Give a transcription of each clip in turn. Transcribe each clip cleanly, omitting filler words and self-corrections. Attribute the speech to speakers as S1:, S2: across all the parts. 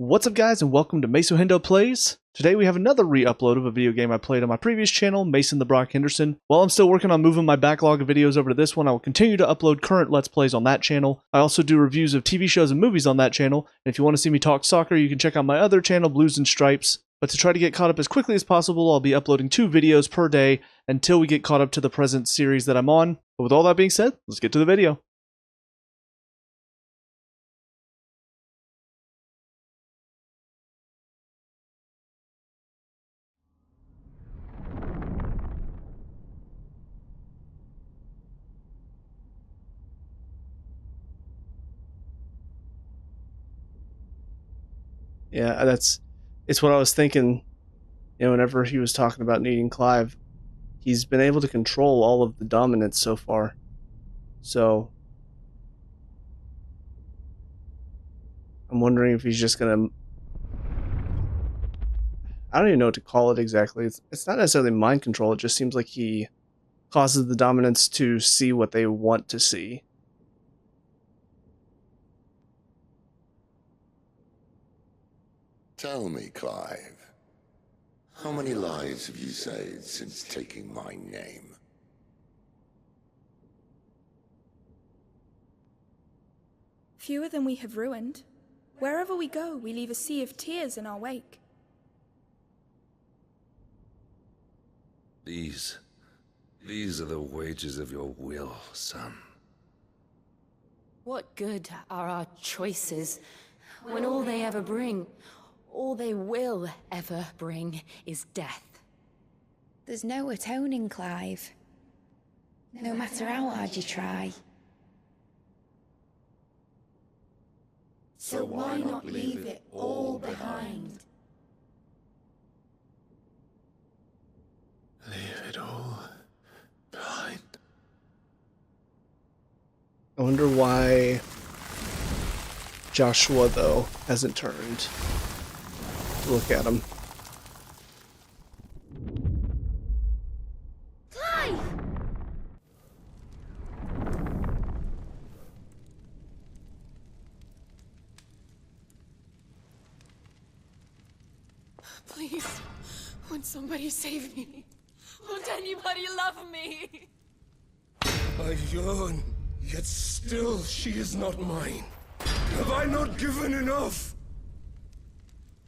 S1: What's up guys, and welcome to Maso Plays. Today we have another re-upload of a video game I played on my previous channel, Mason the Brock Henderson. While I'm still working on moving my backlog of videos over to this one, I will continue to upload current Let's Plays on that channel. I also do reviews of TV shows and movies on that channel, and if you want to see me talk soccer, you can check out my other channel, Blues and Stripes. But to try to get caught up as quickly as possible, I'll be uploading 2 videos per day until we get caught up to the present series that I'm on. But with all that being said, let's get to the video. Yeah, it's what I was thinking, whenever he was talking about needing Clive. He's been able to control all of the dominance so far. So I'm wondering if he's just gonna, I don't even know what to call it exactly. It's not necessarily mind control, it just seems like he causes the dominants to see what they want to see.
S2: Tell me, Clive, how many lives have you saved since taking my name?
S3: Fewer than we have ruined. Wherever we go, we leave a sea of tears in our wake.
S4: These are the wages of your will, son.
S5: What good are our choices when all they ever bring, all they will ever bring, is death?
S6: There's no atoning, Clive. No matter how hard you try.
S2: So why not leave it all behind?
S4: Leave it all behind.
S1: I wonder why Joshua, though, hasn't turned. Look at him.
S6: Clive!
S5: Please, won't somebody save me? Won't anybody love me?
S7: I yearn, yet still she is not mine. Have I not given enough?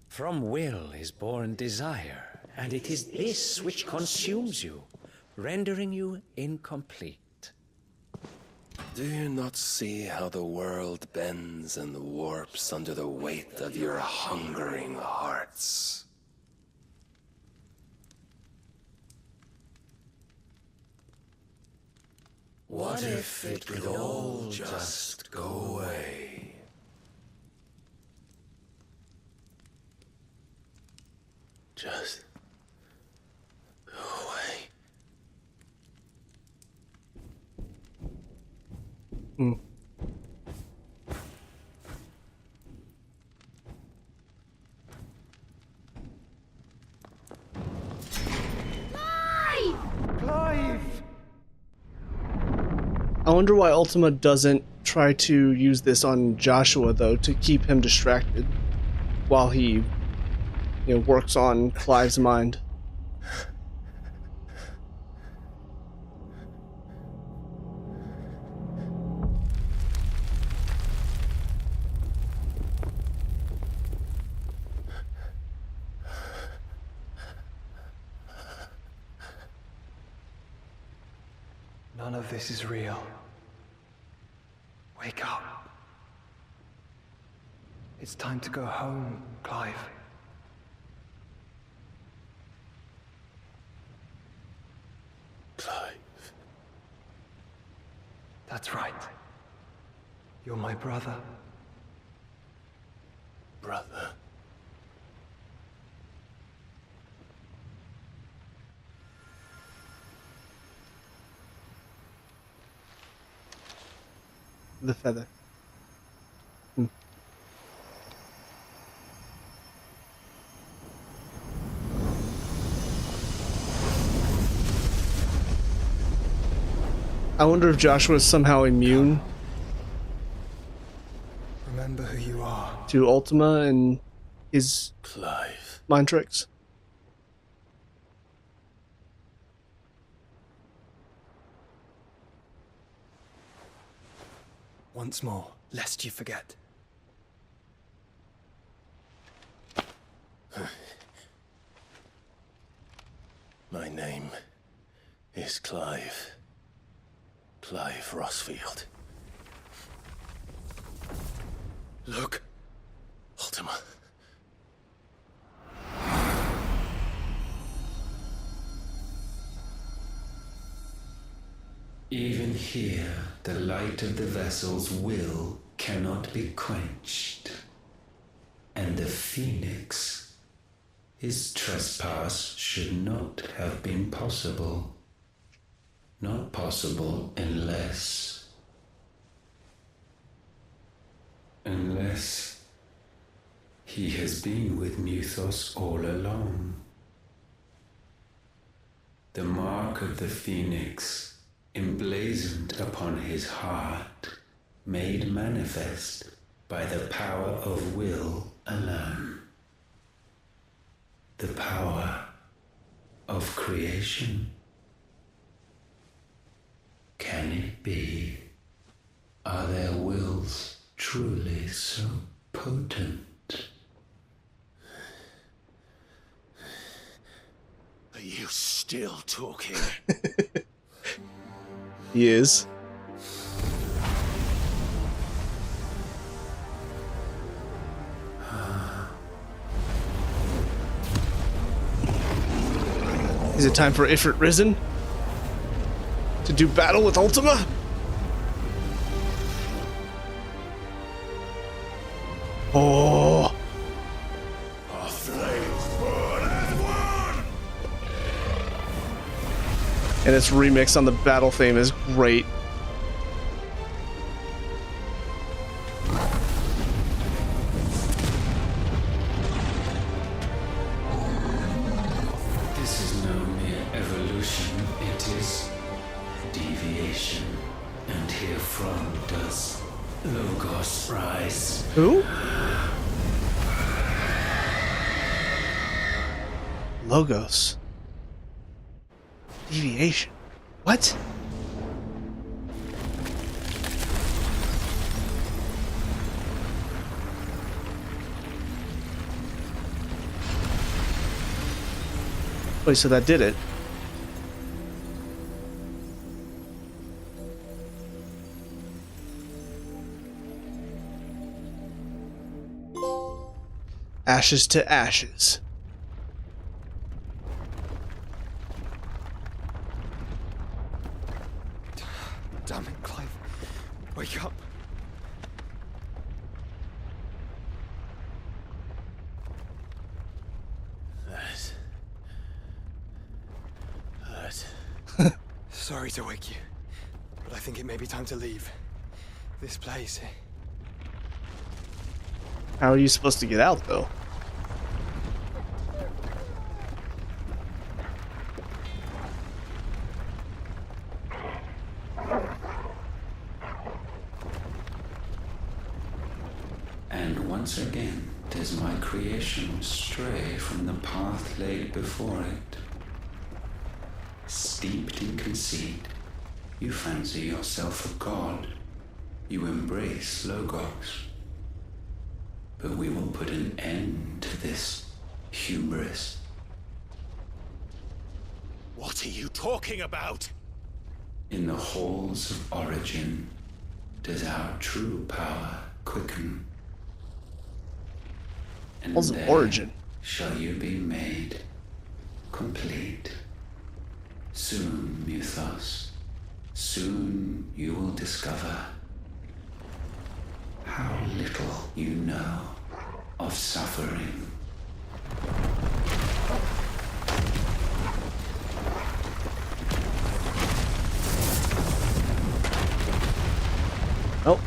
S8: From will is born desire, and it is this which consumes you, rendering you incomplete.
S7: Do you not see how the world bends and warps under the weight of your hungering hearts?
S2: What if it could all just go away?
S7: Just go away.
S1: I wonder why Ultima doesn't try to use this on Joshua, though, to keep him distracted while he, works on Clive's mind.
S9: None of this is real. Wake up. It's time to go home, Clive.
S7: Clive.
S9: That's right. You're my brother.
S7: Brother.
S1: The feather. I wonder if Joshua is somehow immune
S9: Remember who you are.
S1: to Ultima and his
S7: Clive.
S1: mind tricks.
S9: Once more, lest you forget.
S7: My name is Clive. Clive Rossfield. Look, Ultima.
S8: Even here, the light of the vessel's will cannot be quenched. And the Phoenix, his trespass should not have been possible. Not possible unless he has been with Mythos all along. The mark of the Phoenix, emblazoned upon his heart, made manifest by the power of will alone. The power of creation. Can it be? Are their wills truly so potent?
S7: Are you still talking?
S1: He is. Is it time for Ifrit Risen to do battle with Ultima? Oh.
S2: Our flames burn as one!
S1: And its remix on the battle theme is great.
S8: This is no mere evolution, it is deviation. And herefrom does Logos rise.
S1: Who? Logos. Deviation. What? Wait, so that did it. Ashes to ashes.
S9: Damn it, Clive. Wake up.
S7: That.
S9: Sorry to wake you, but I think it may be time to leave. This place.
S1: How are you supposed to get out, though?
S8: And once again does my creation stray from the path laid before it. Steeped in conceit, you fancy yourself a god. You embrace Logos. But we will put an end to this hubris.
S7: What are you talking about?
S8: In the halls of origin does our true power quicken. And
S1: Halls of
S8: there
S1: origin.
S8: shall you be made complete. Soon, Mythos, soon you will discover how little you know of suffering.
S1: Oh.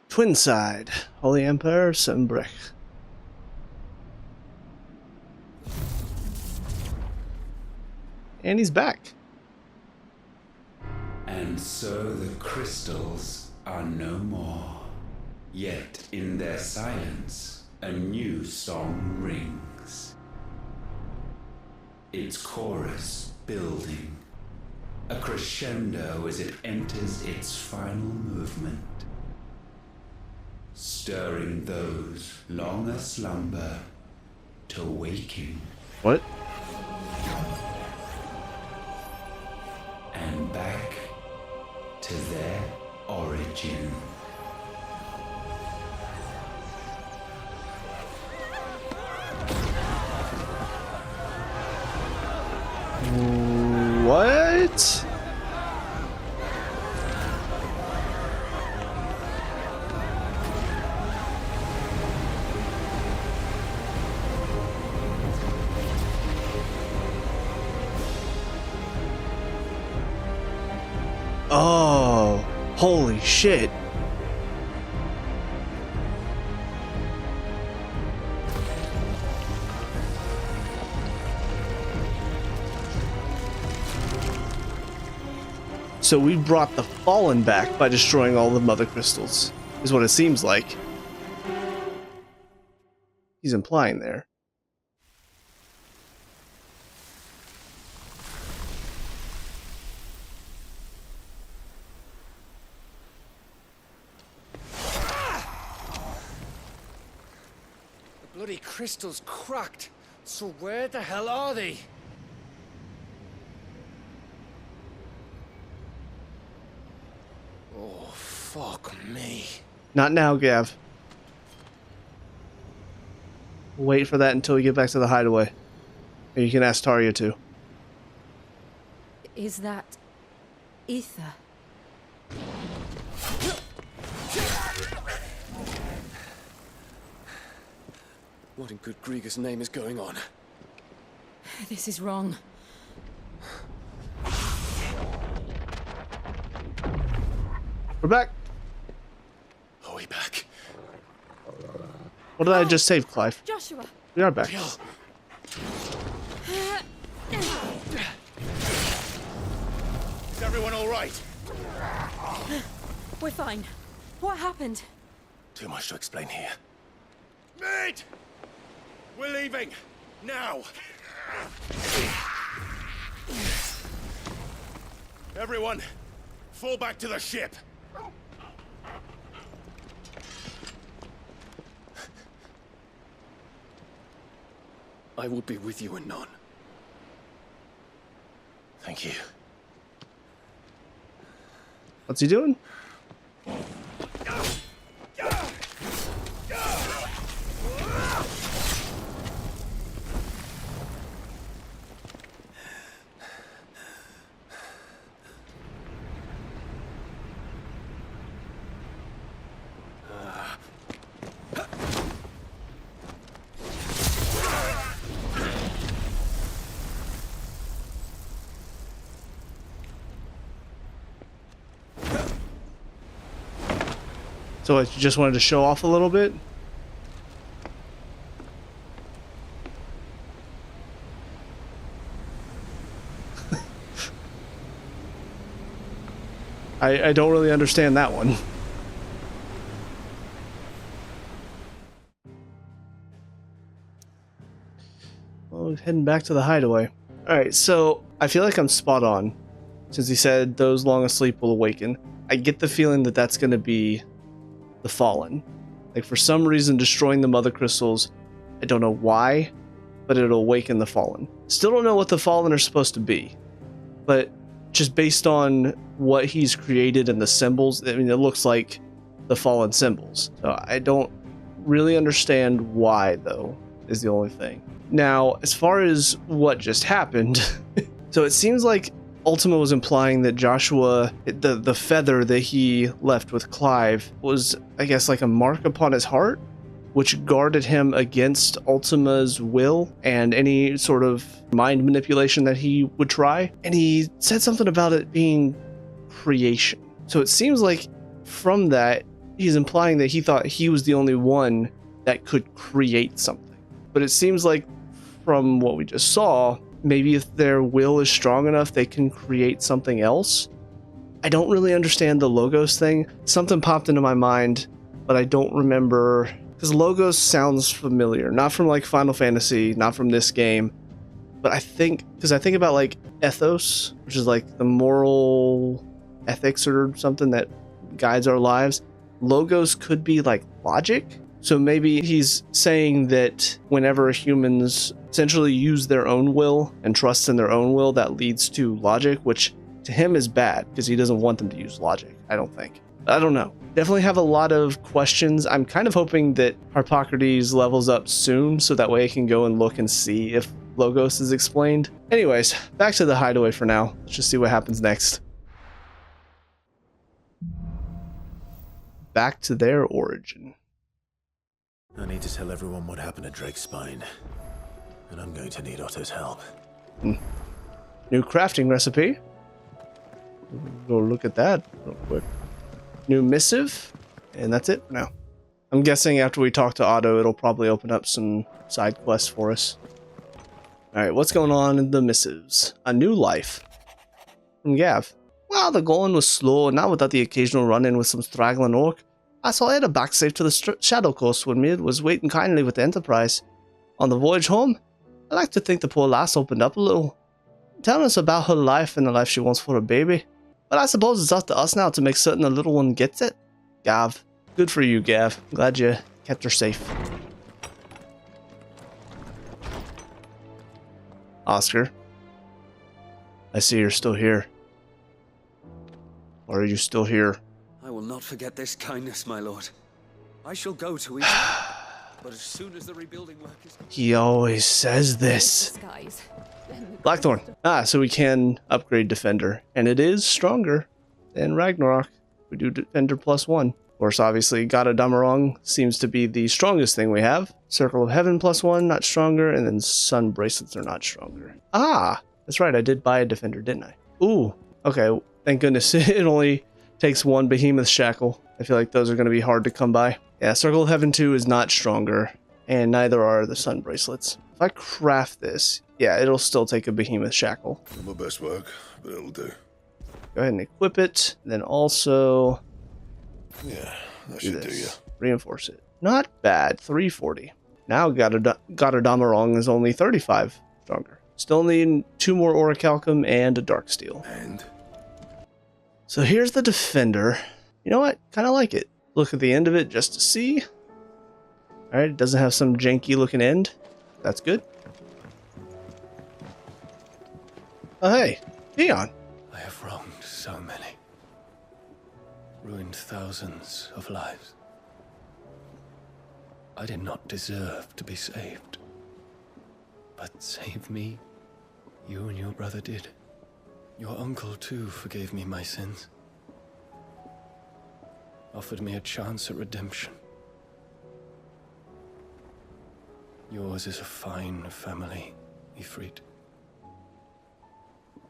S1: Twin side. Holy Empire, Sembrech. And he's back.
S8: And so the crystals are no more. Yet in their silence, a new song rings. Its chorus building, a crescendo as it enters its final movement, stirring those long aslumber to waking.
S1: What?
S8: And back to their origin.
S1: What? Oh, holy shit. So we brought the Fallen back by destroying all the Mothercrystals, is what it seems like. He's implying there.
S9: The bloody crystal's cracked. So where the hell are they? Oh, fuck me.
S1: Not now, Gav. We'll wait for that until we get back to the hideaway. Or you can ask Tarja to.
S5: Is that ether?
S9: What in good Grieger's name is going on?
S5: This is wrong.
S1: We're back.
S9: Are we back?
S1: What did I just save, Clive?
S3: Joshua!
S1: We are back.
S9: Bill.
S2: Is everyone all right?
S5: We're fine. What happened?
S9: Too much to explain here.
S2: Mate! We're leaving! Now! Everyone, fall back to the ship!
S9: I will be with you anon. Thank you.
S1: What's he doing? So I just wanted to show off a little bit. I don't really understand that one. Well, we're heading back to the hideaway. Alright, so I feel like I'm spot on. Since he said those long asleep will awaken. I get the feeling that that's going to be the Fallen. Like, for some reason, destroying the Mothercrystals, I don't know why, but it'll awaken the Fallen. Still don't know what the Fallen are supposed to be, but just based on what he's created and the symbols, I mean, it looks like the Fallen symbols. So I don't really understand why, though, is the only thing. Now, as far as what just happened, so it seems like Ultima was implying that Joshua, the feather that he left with Clive, was, I guess, like a mark upon his heart, which guarded him against Ultima's will and any sort of mind manipulation that he would try. And he said something about it being creation. So it seems like from that, he's implying that he thought he was the only one that could create something. But it seems like from what we just saw, maybe if their will is strong enough, they can create something else. I don't really understand the Logos thing. Something popped into my mind but I don't remember, because Logos sounds familiar, not from like Final Fantasy, not from this game, but I think, because I think about like ethos, which is like the moral ethics or something that guides our lives. Logos could be like logic. So maybe he's saying that whenever humans essentially use their own will and trust in their own will, that leads to logic, which to him is bad because he doesn't want them to use logic, I don't think. I don't know. Definitely have a lot of questions. I'm kind of hoping that Harpocrates levels up soon so that way I can go and look and see if Logos is explained. Anyways, back to the hideaway for now. Let's just see what happens next. Back to their origin.
S10: I need to tell everyone what happened at Drake's Spine, and I'm going to need Otto's help.
S1: New crafting recipe. Go look at that real quick. New missive, and that's it for now. I'm guessing after we talk to Otto, it'll probably open up some side quests for us. Alright, what's going on in the missives? A new life. From Gav. Well, the going was slow, not without the occasional run-in with some straggling orc. I saw Ada back safe to the Shadow Coast when Mid was waiting kindly with the Enterprise. On the voyage home, I like to think the poor lass opened up a little, telling us about her life and the life she wants for her baby. But I suppose it's up to us now to make certain the little one gets it. Gav. Good for you, Gav. Glad you kept her safe. Oscar. I see you're still here. Or are you still here?
S11: I will not forget this kindness, my lord. I shall go to Egypt, but as soon as the rebuilding work is...
S1: He always says this. Blackthorn. So we can upgrade Defender, and it is stronger than Ragnarok. We do Defender +1. Of course, obviously, Gata Damarong seems to be the strongest thing we have. Circle of Heaven +1, not stronger, and then Sun Bracelets are not stronger. That's right, I did buy a Defender, didn't I? Ooh, okay, thank goodness it only takes one Behemoth Shackle. I feel like those are going to be hard to come by. Yeah, Circle of Heaven 2 is not stronger, and neither are the Sun Bracelets. If I craft this, yeah, it'll still take a Behemoth Shackle.
S2: Not my best work, but it'll do.
S1: Go ahead and equip it, and then also...
S2: Yeah, that should do you.
S1: Reinforce it. Not bad, 340. Now Gata Damarong is only 35 stronger. Still need 2 more Orichalcum and a Darksteel.
S2: And?
S1: So here's the Defender. You know what? Kind of like it. Look at the end of it just to see. Alright, it doesn't have some janky looking end. That's good. Oh hey, Dion.
S7: I have wronged so many. Ruined thousands of lives. I did not deserve to be saved. But save me, you and your brother did. Your uncle too forgave me my sins. Offered me a chance at redemption. Yours is a fine family, Ifrit.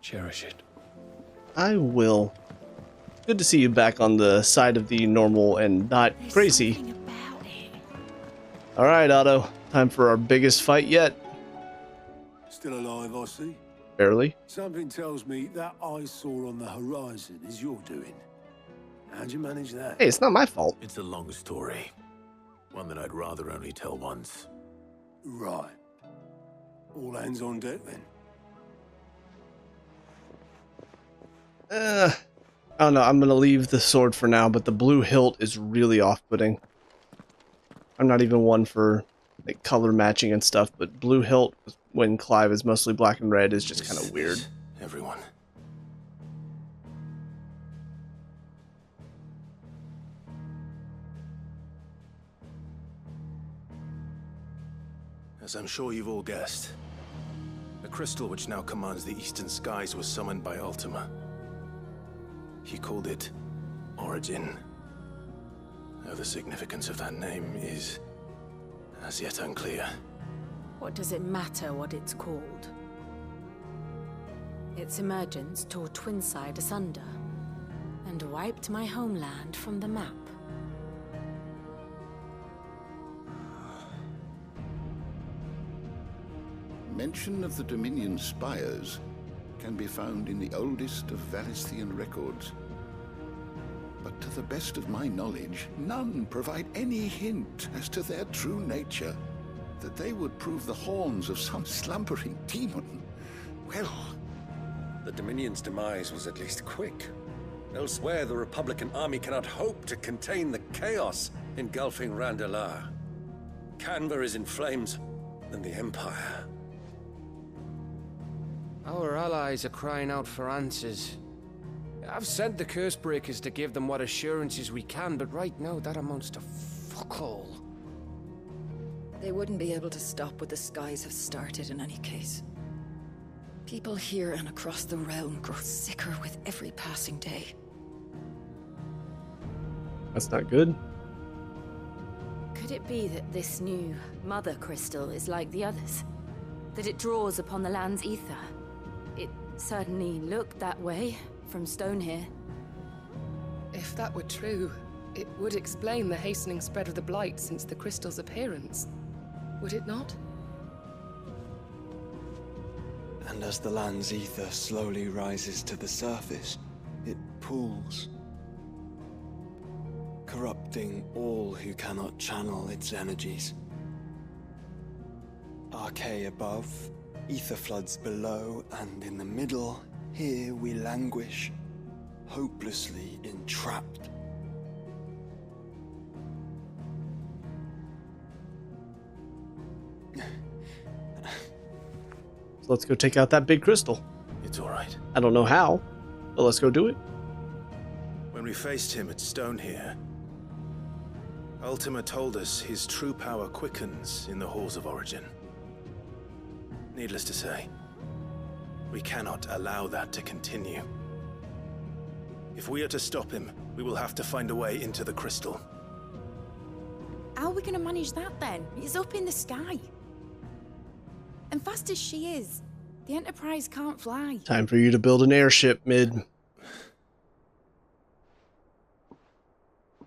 S7: Cherish it.
S1: I will. Good to see you back on the side of the normal and not crazy. Alright, Otto. Time for our biggest fight yet.
S12: Still alive, I see.
S1: Barely.
S12: Something tells me that eyesore on the horizon is your doing. How'd you manage that?
S1: Hey, it's not my fault.
S10: It's a long story. One that I'd rather only tell once.
S12: Right. All hands on deck then.
S1: I don't know. I'm going to leave the sword for now, but the blue hilt is really off-putting. I'm not even one for like color matching and stuff, but blue hilt when Clive is mostly black and red is just kind of weird.
S7: Everyone.
S10: As I'm sure you've all guessed, the crystal which now commands the eastern skies was summoned by Ultima. He called it Origin. Though the significance of that name is as yet unclear.
S5: What does it matter what it's called? Its emergence tore Twinside asunder and wiped my homeland from the map.
S13: Mention of the Dominion spires can be found in the oldest of Valisthian records. but to the best of my knowledge, none provide any hint as to their true nature. That they would prove the horns of some slumbering demon. Well,
S10: The Dominion's demise was at least quick. Elsewhere, the Republican army cannot hope to contain the chaos engulfing Randalar. Canva is in flames, and the Empire.
S14: Our allies are crying out for answers. I've sent the Cursebreakers to give them what assurances we can, but right now that amounts to fuck all.
S15: They wouldn't be able to stop what the skies have started in any case. People here and across the realm grow sicker with every passing day.
S1: That's not good.
S5: Could it be that this new Mothercrystal is like the others? That it draws upon the land's ether? It certainly looked that way from stone here.
S16: If that were true, it would explain the hastening spread of the Blight since the crystal's appearance. Would it not?
S7: And as the land's ether slowly rises to the surface, it pools, corrupting all who cannot channel its energies. Archay above, ether floods below, and in the middle, here we languish, hopelessly entrapped.
S1: So let's go take out that big crystal.
S10: It's all right.
S1: I don't know how, but let's go do it.
S10: When we faced him at Stone here, Ultima told us his true power quickens in the Halls of Origin. Needless to say, we cannot allow that to continue. If we are to stop him, we will have to find a way into the crystal.
S3: How are we going to manage that then? It's up in the sky. And fast as she is, the Enterprise can't fly.
S1: Time for you to build an airship, Mid.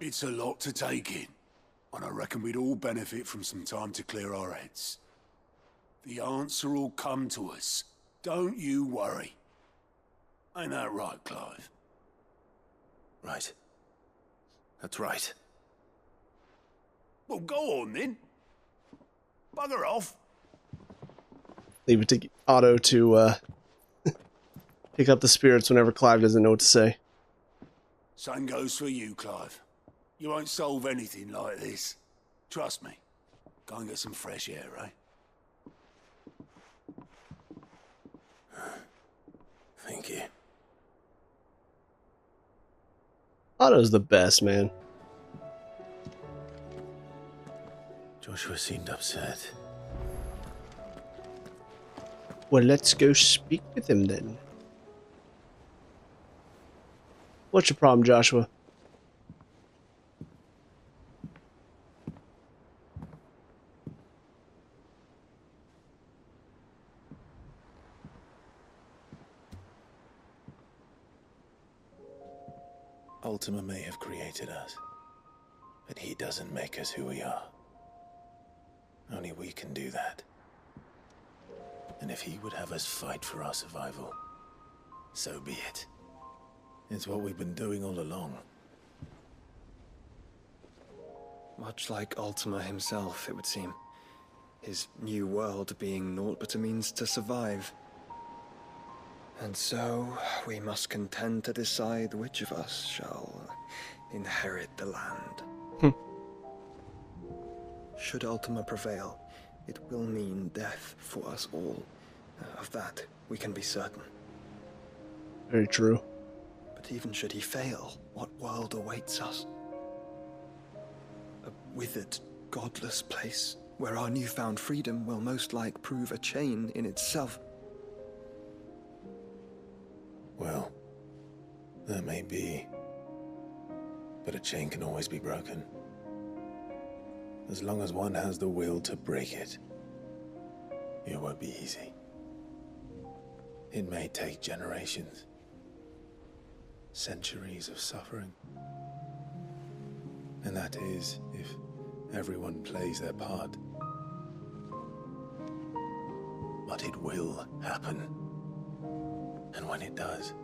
S12: It's a lot to take in, and I reckon we'd all benefit from some time to clear our heads. The answer will come to us. Don't you worry. Ain't that right, Clive?
S10: Right. That's right.
S12: Well, go on then. Bugger off.
S1: Leave it to Otto to pick up the spirits whenever Clive doesn't know what to say.
S12: Same goes for you, Clive. You won't solve anything like this. Trust me. Go and get some fresh air, eh?
S10: Thank you.
S1: Otto's the best, man.
S10: Joshua seemed upset.
S1: Well, let's go speak with him then. What's your problem, Joshua?
S10: Ultima may have created us, but he doesn't make us who we are. Only we can do that. And if he would have us fight for our survival, so be it. It's what we've been doing all along.
S7: Much like Ultima himself, it would seem. His new world being naught but a means to survive. And so, we must contend to decide which of us shall inherit the land. Should Ultima prevail, it will mean death for us all. Of that, we can be certain.
S1: Very true.
S7: But even should he fail, what world awaits us? A withered, godless place, where our newfound freedom will most like prove a chain in itself.
S10: Well, that may be. But a chain can always be broken. As long as one has the will to break it, it won't be easy. It may take generations, centuries of suffering. And that is if everyone plays their part. But it will happen. And when it does,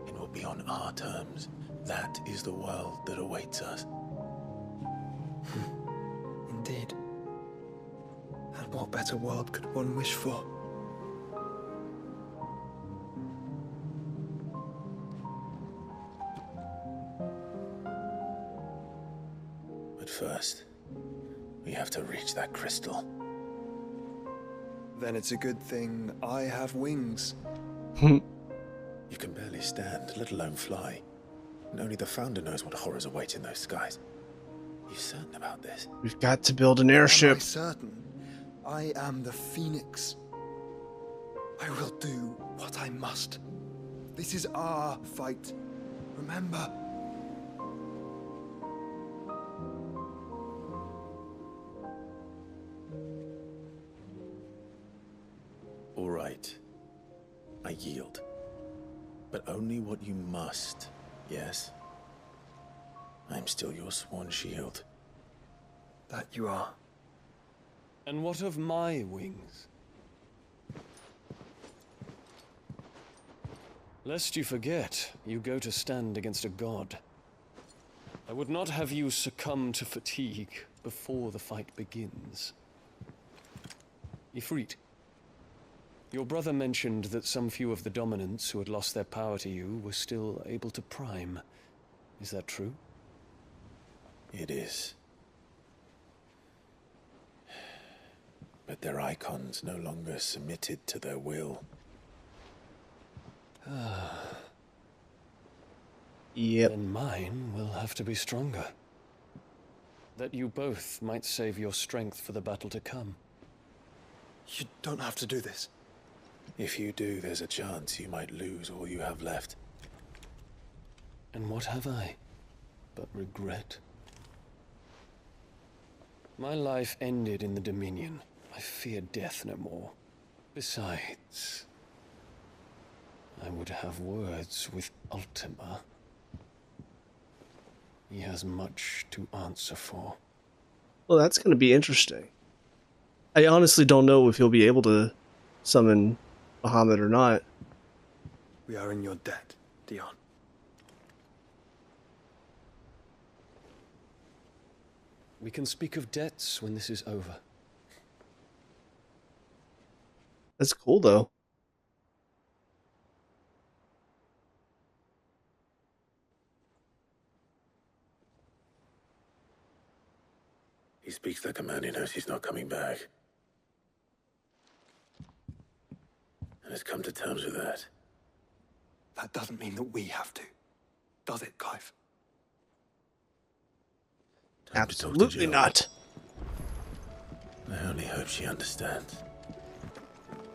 S10: it will be on our terms, That is the world that awaits us.
S7: Indeed. And what better world could one wish for?
S10: But first, we have to reach that crystal.
S7: Then it's a good thing I have wings.
S10: You can barely stand, let alone fly. And only the Founder knows what horrors await in those skies. You certain about this?
S1: We've got to build an airship.
S7: Am I certain? I am the Phoenix. I will do what I must. This is our fight. Remember?
S10: All right. I yield. But only what you must, yes? I'm still your sworn shield.
S7: That you are.
S17: And what of my wings? Lest you forget, you go to stand against a god. I would not have you succumb to fatigue before the fight begins. Ifrit, your brother mentioned that some few of the dominants who had lost their power to you were still able to prime. Is that true?
S10: It is. But their icons no longer submitted to their will.
S1: Yep.
S17: Then mine will have to be stronger. That you both might save your strength for the battle to come.
S7: You don't have to do this.
S10: If you do, there's a chance you might lose all you have left.
S17: And what have I but regret? My life ended in the Dominion. I fear death no more. Besides, I would have words with Ultima. He has much to answer for.
S1: Well, that's going to be interesting. I honestly don't know if he'll be able to summon Bahamut or not.
S7: We are in your debt, Dion.
S17: We can speak of debts when this is over.
S1: That's cool, though.
S10: He speaks like a man who knows he's not coming back. And has come to terms with that.
S7: That doesn't mean that we have to, does it, Clive?
S1: Absolutely not.
S10: I only hope she understands.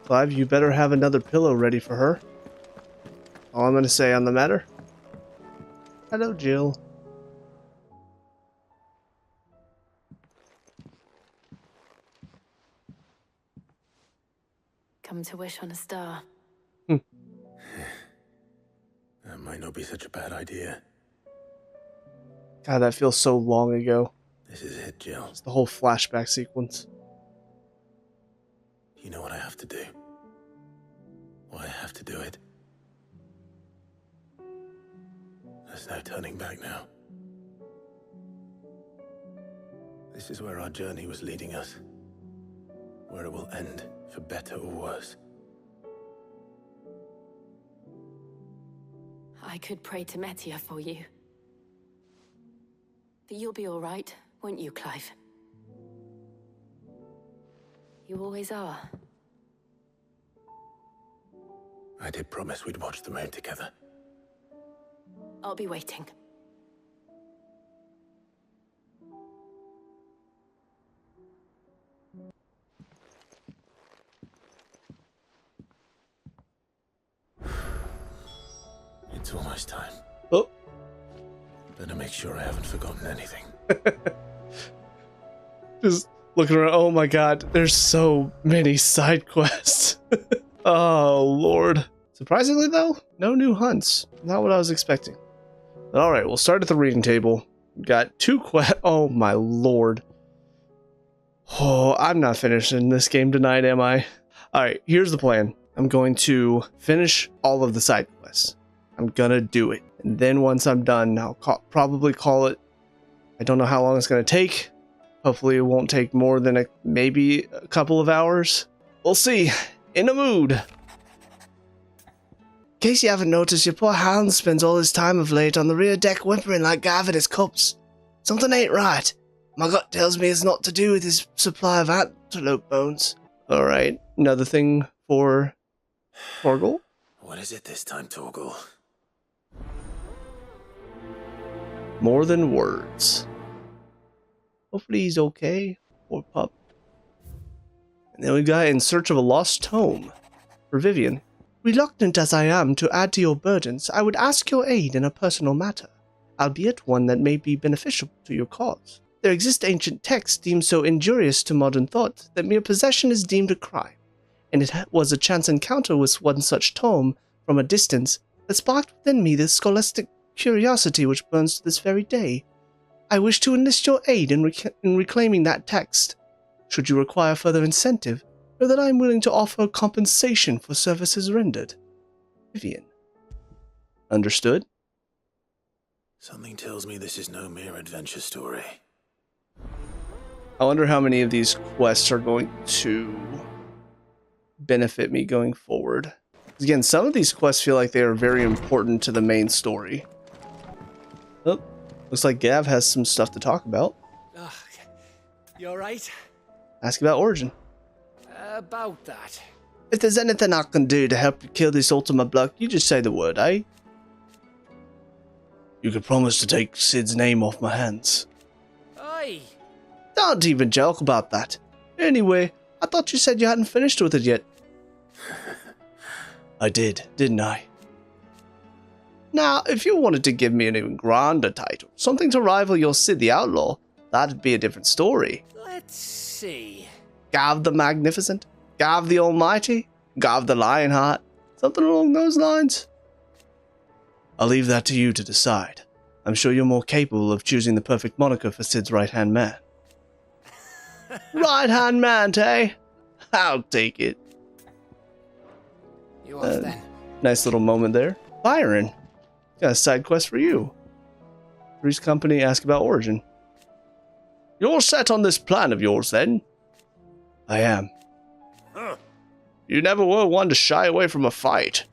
S1: Clive, you better have another pillow ready for her. All I'm going to say on the matter. Hello, Jill.
S5: Come to wish on a star.
S10: That might not be such a bad idea.
S1: God, that feels so long ago.
S10: This is it, Jill.
S1: It's the whole flashback sequence.
S10: You know what I have to do. Why I have to do it. There's no turning back now. This is where our journey was leading us. Where it will end, for better or worse.
S5: I could pray to Metia for you. But you'll be all right, won't you, Clive? You always are.
S10: I did promise we'd watch the moon together.
S5: I'll be waiting.
S10: It's almost time.
S1: Oh.
S10: Better make sure I haven't forgotten anything.
S1: Just looking around. Oh my god, there's so many side quests. Oh lord. Surprisingly though, no new hunts. Not what I was expecting. But alright, we'll start at the reading table. Got 2 quests. Oh my lord. Oh, I'm not finishing this game tonight, am I? Alright, here's the plan. I'm going to finish all of the side quests. I'm gonna do it. And then once I'm done, I'll probably call it. I don't know how long it's gonna take. Hopefully it won't take more than maybe a couple of hours. We'll see. In a mood. In case you haven't noticed, your poor hound spends all his time of late on the rear deck whimpering like Gav at his cups. Something ain't right. My gut tells me it's not to do with his supply of antelope bones. Alright, another thing for Torgal.
S10: What is it this time, Torgal?
S1: More than words. Hopefully he's okay. Poor pup. And then we got In Search of a Lost Tome. For Vivian. Reluctant as I am to add to your burdens, I would ask your aid in a personal matter, albeit one that may be beneficial to your cause. There exist ancient texts deemed so injurious to modern thought that mere possession is deemed a crime, and it was a chance encounter with one such tome from a distance that sparked within me the scholastic curiosity which burns to this very day. I wish to enlist your aid in reclaiming that text. Should you require further incentive, know that I am willing to offer compensation for services rendered. Vivian. Understood?
S10: Something tells me this is no mere adventure story.
S1: I wonder how many of these quests are going to benefit me going forward. Again, some of these quests feel like they are very important to the main story. Oh, looks like Gav has some stuff to talk about.
S14: You alright?
S1: Ask about Origin.
S14: About that.
S1: If there's anything I can do to help you kill this Ultima bloke, you just say the word, eh? You could promise to take Sid's name off my hands.
S14: Aye.
S1: Don't even joke about that. Anyway, I thought you said you hadn't finished with it yet. I did, didn't I? Now, if you wanted to give me an even grander title, something to rival your Sid the Outlaw, that'd be a different story.
S14: Let's see.
S1: Gav the Magnificent? Gav the Almighty? Gav the Lionheart? Something along those lines? I'll leave that to you to decide. I'm sure you're more capable of choosing the perfect moniker for Sid's right-hand man. Right-hand man, eh? I'll take it.
S14: You off then?
S1: Nice little moment there. Byron, got a side quest for you. Three's Company, ask about Origin. You're set on this plan of yours, then? I am.
S10: Huh.
S1: You never were one to shy away from a fight.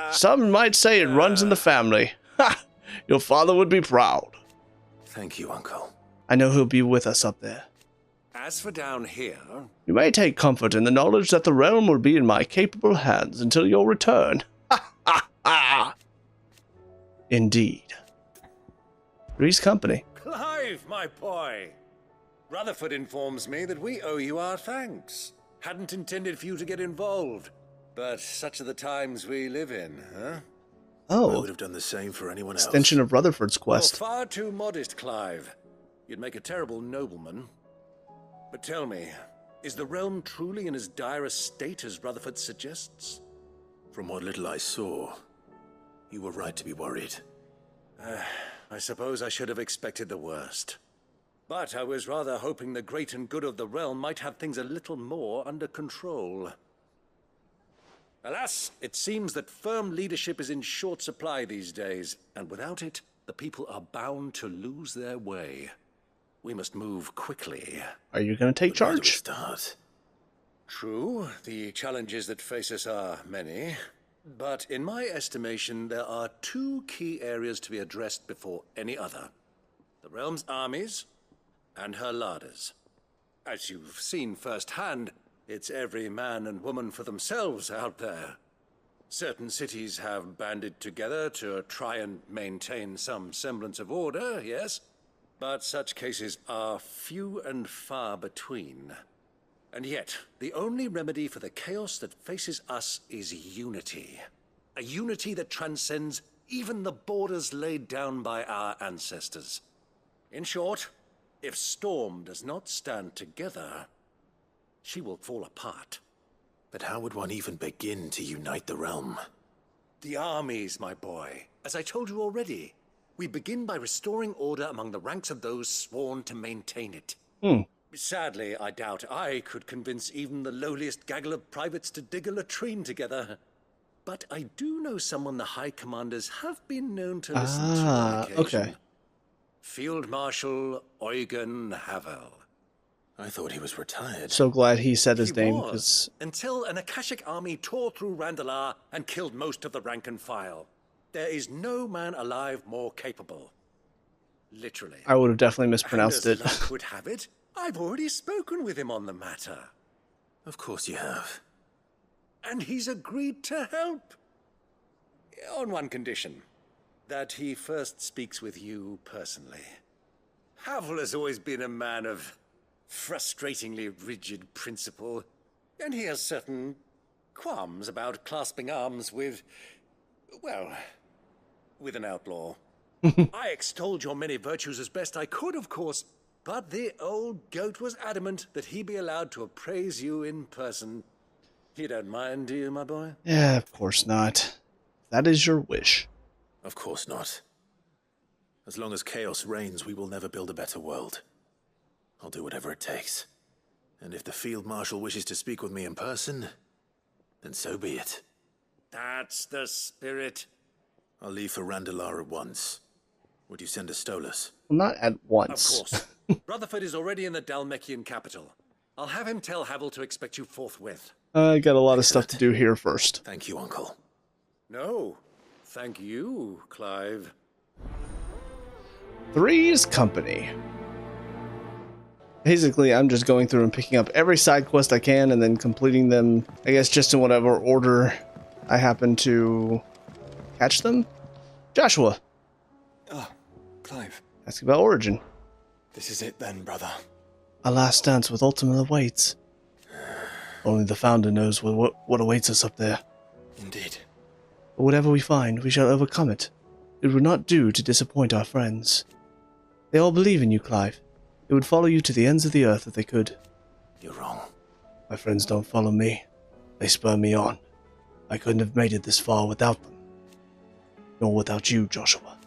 S1: Some might say it runs in the family. Ha! Your father would be proud.
S10: Thank you, Uncle.
S1: I know he'll be with us up there.
S10: As for down here...
S1: You may take comfort in the knowledge that the realm will be in my capable hands until your return. Ha ha ha! Indeed. Three's Company.
S4: Clive, my boy! Rutherford informs me that we owe you our thanks. Hadn't intended for you to get involved, but such are the times we live in, huh?
S1: Oh.
S10: I would have done the same for anyone else.
S1: Extension of Rutherford's quest.
S4: You're far too modest, Clive. You'd make a terrible nobleman. But tell me, is the realm truly in as dire a state as Rutherford suggests?
S10: From what little I saw, you were right to be worried.
S4: I suppose I should have expected the worst. But I was rather hoping the great and good of the realm might have things a little more under control. Alas, it seems that firm leadership is in short supply these days, and without it, the people are bound to lose their way. We must move quickly.
S1: Are you going to take charge?
S4: Start. True, the challenges that face us are many, but in my estimation, there are two key areas to be addressed before any other. The realm's armies and her larders. As you've seen firsthand, it's every man and woman for themselves out there. Certain cities have banded together to try and maintain some semblance of order, yes? But such cases are few and far between. And yet, the only remedy for the chaos that faces us is unity. A unity that transcends even the borders laid down by our ancestors. In short, if Storm does not stand together, she will fall apart.
S10: But how would one even begin to unite the realm?
S4: The armies, my boy. As I told you already, we begin by restoring order among the ranks of those sworn to maintain it. Sadly, I doubt I could convince even the lowliest gaggle of privates to dig a latrine together. but I do know someone the High Commanders have been known to listen to on occasion.
S1: Okay.
S4: Field Marshal Eugen Havel.
S10: I thought he was retired.
S1: So glad he said his
S4: He
S1: name,
S4: was,
S1: because
S4: until an Akashic army tore through Randalar and killed most of the rank and file. There is no man alive more capable. Literally.
S1: I would have definitely mispronounced
S4: And
S1: it.
S4: as luck would have it, I've already spoken with him on the matter.
S10: Of course you have.
S4: And he's agreed to help. On one condition. That he first speaks with you personally. Havel has always been a man of frustratingly rigid principle, and he has certain qualms about clasping arms with, well, with an outlaw. I extolled your many virtues as best I could, of course, but the old goat was adamant that he be allowed to appraise you in person. You don't mind, do you, my boy?
S1: Yeah, of course not. That is your wish.
S10: Of course not. As long as chaos reigns, we will never build a better world. I'll do whatever it takes. And if the Field Marshal wishes to speak with me in person, then so be it.
S4: That's the spirit.
S10: I'll leave for Randalar at once. Would you send a Stolas?
S1: Well, not at once.
S4: Of course. Rutherford is already in the Dalmekian capital. I'll have him tell Havel to expect you forthwith.
S1: I got a lot of stuff to do here first.
S10: Thank you, Uncle.
S4: No, thank you, Clive.
S1: Three's Company. Basically, I'm just going through and picking up every side quest I can and then completing them, I guess, just in whatever order I happen to catch them. Joshua.
S7: Ah, Clive.
S1: Ask about Origin.
S7: This is it then, brother.
S1: Our last dance with Ultima awaits. Only the Founder knows what awaits us up there.
S7: Indeed.
S1: But whatever we find, we shall overcome it. It would not do to disappoint our friends. They all believe in you, Clive. They would follow you to the ends of the earth if they could.
S10: You're wrong.
S1: My friends don't follow me. They spur me on. I couldn't have made it this far without them. Nor without you, Joshua.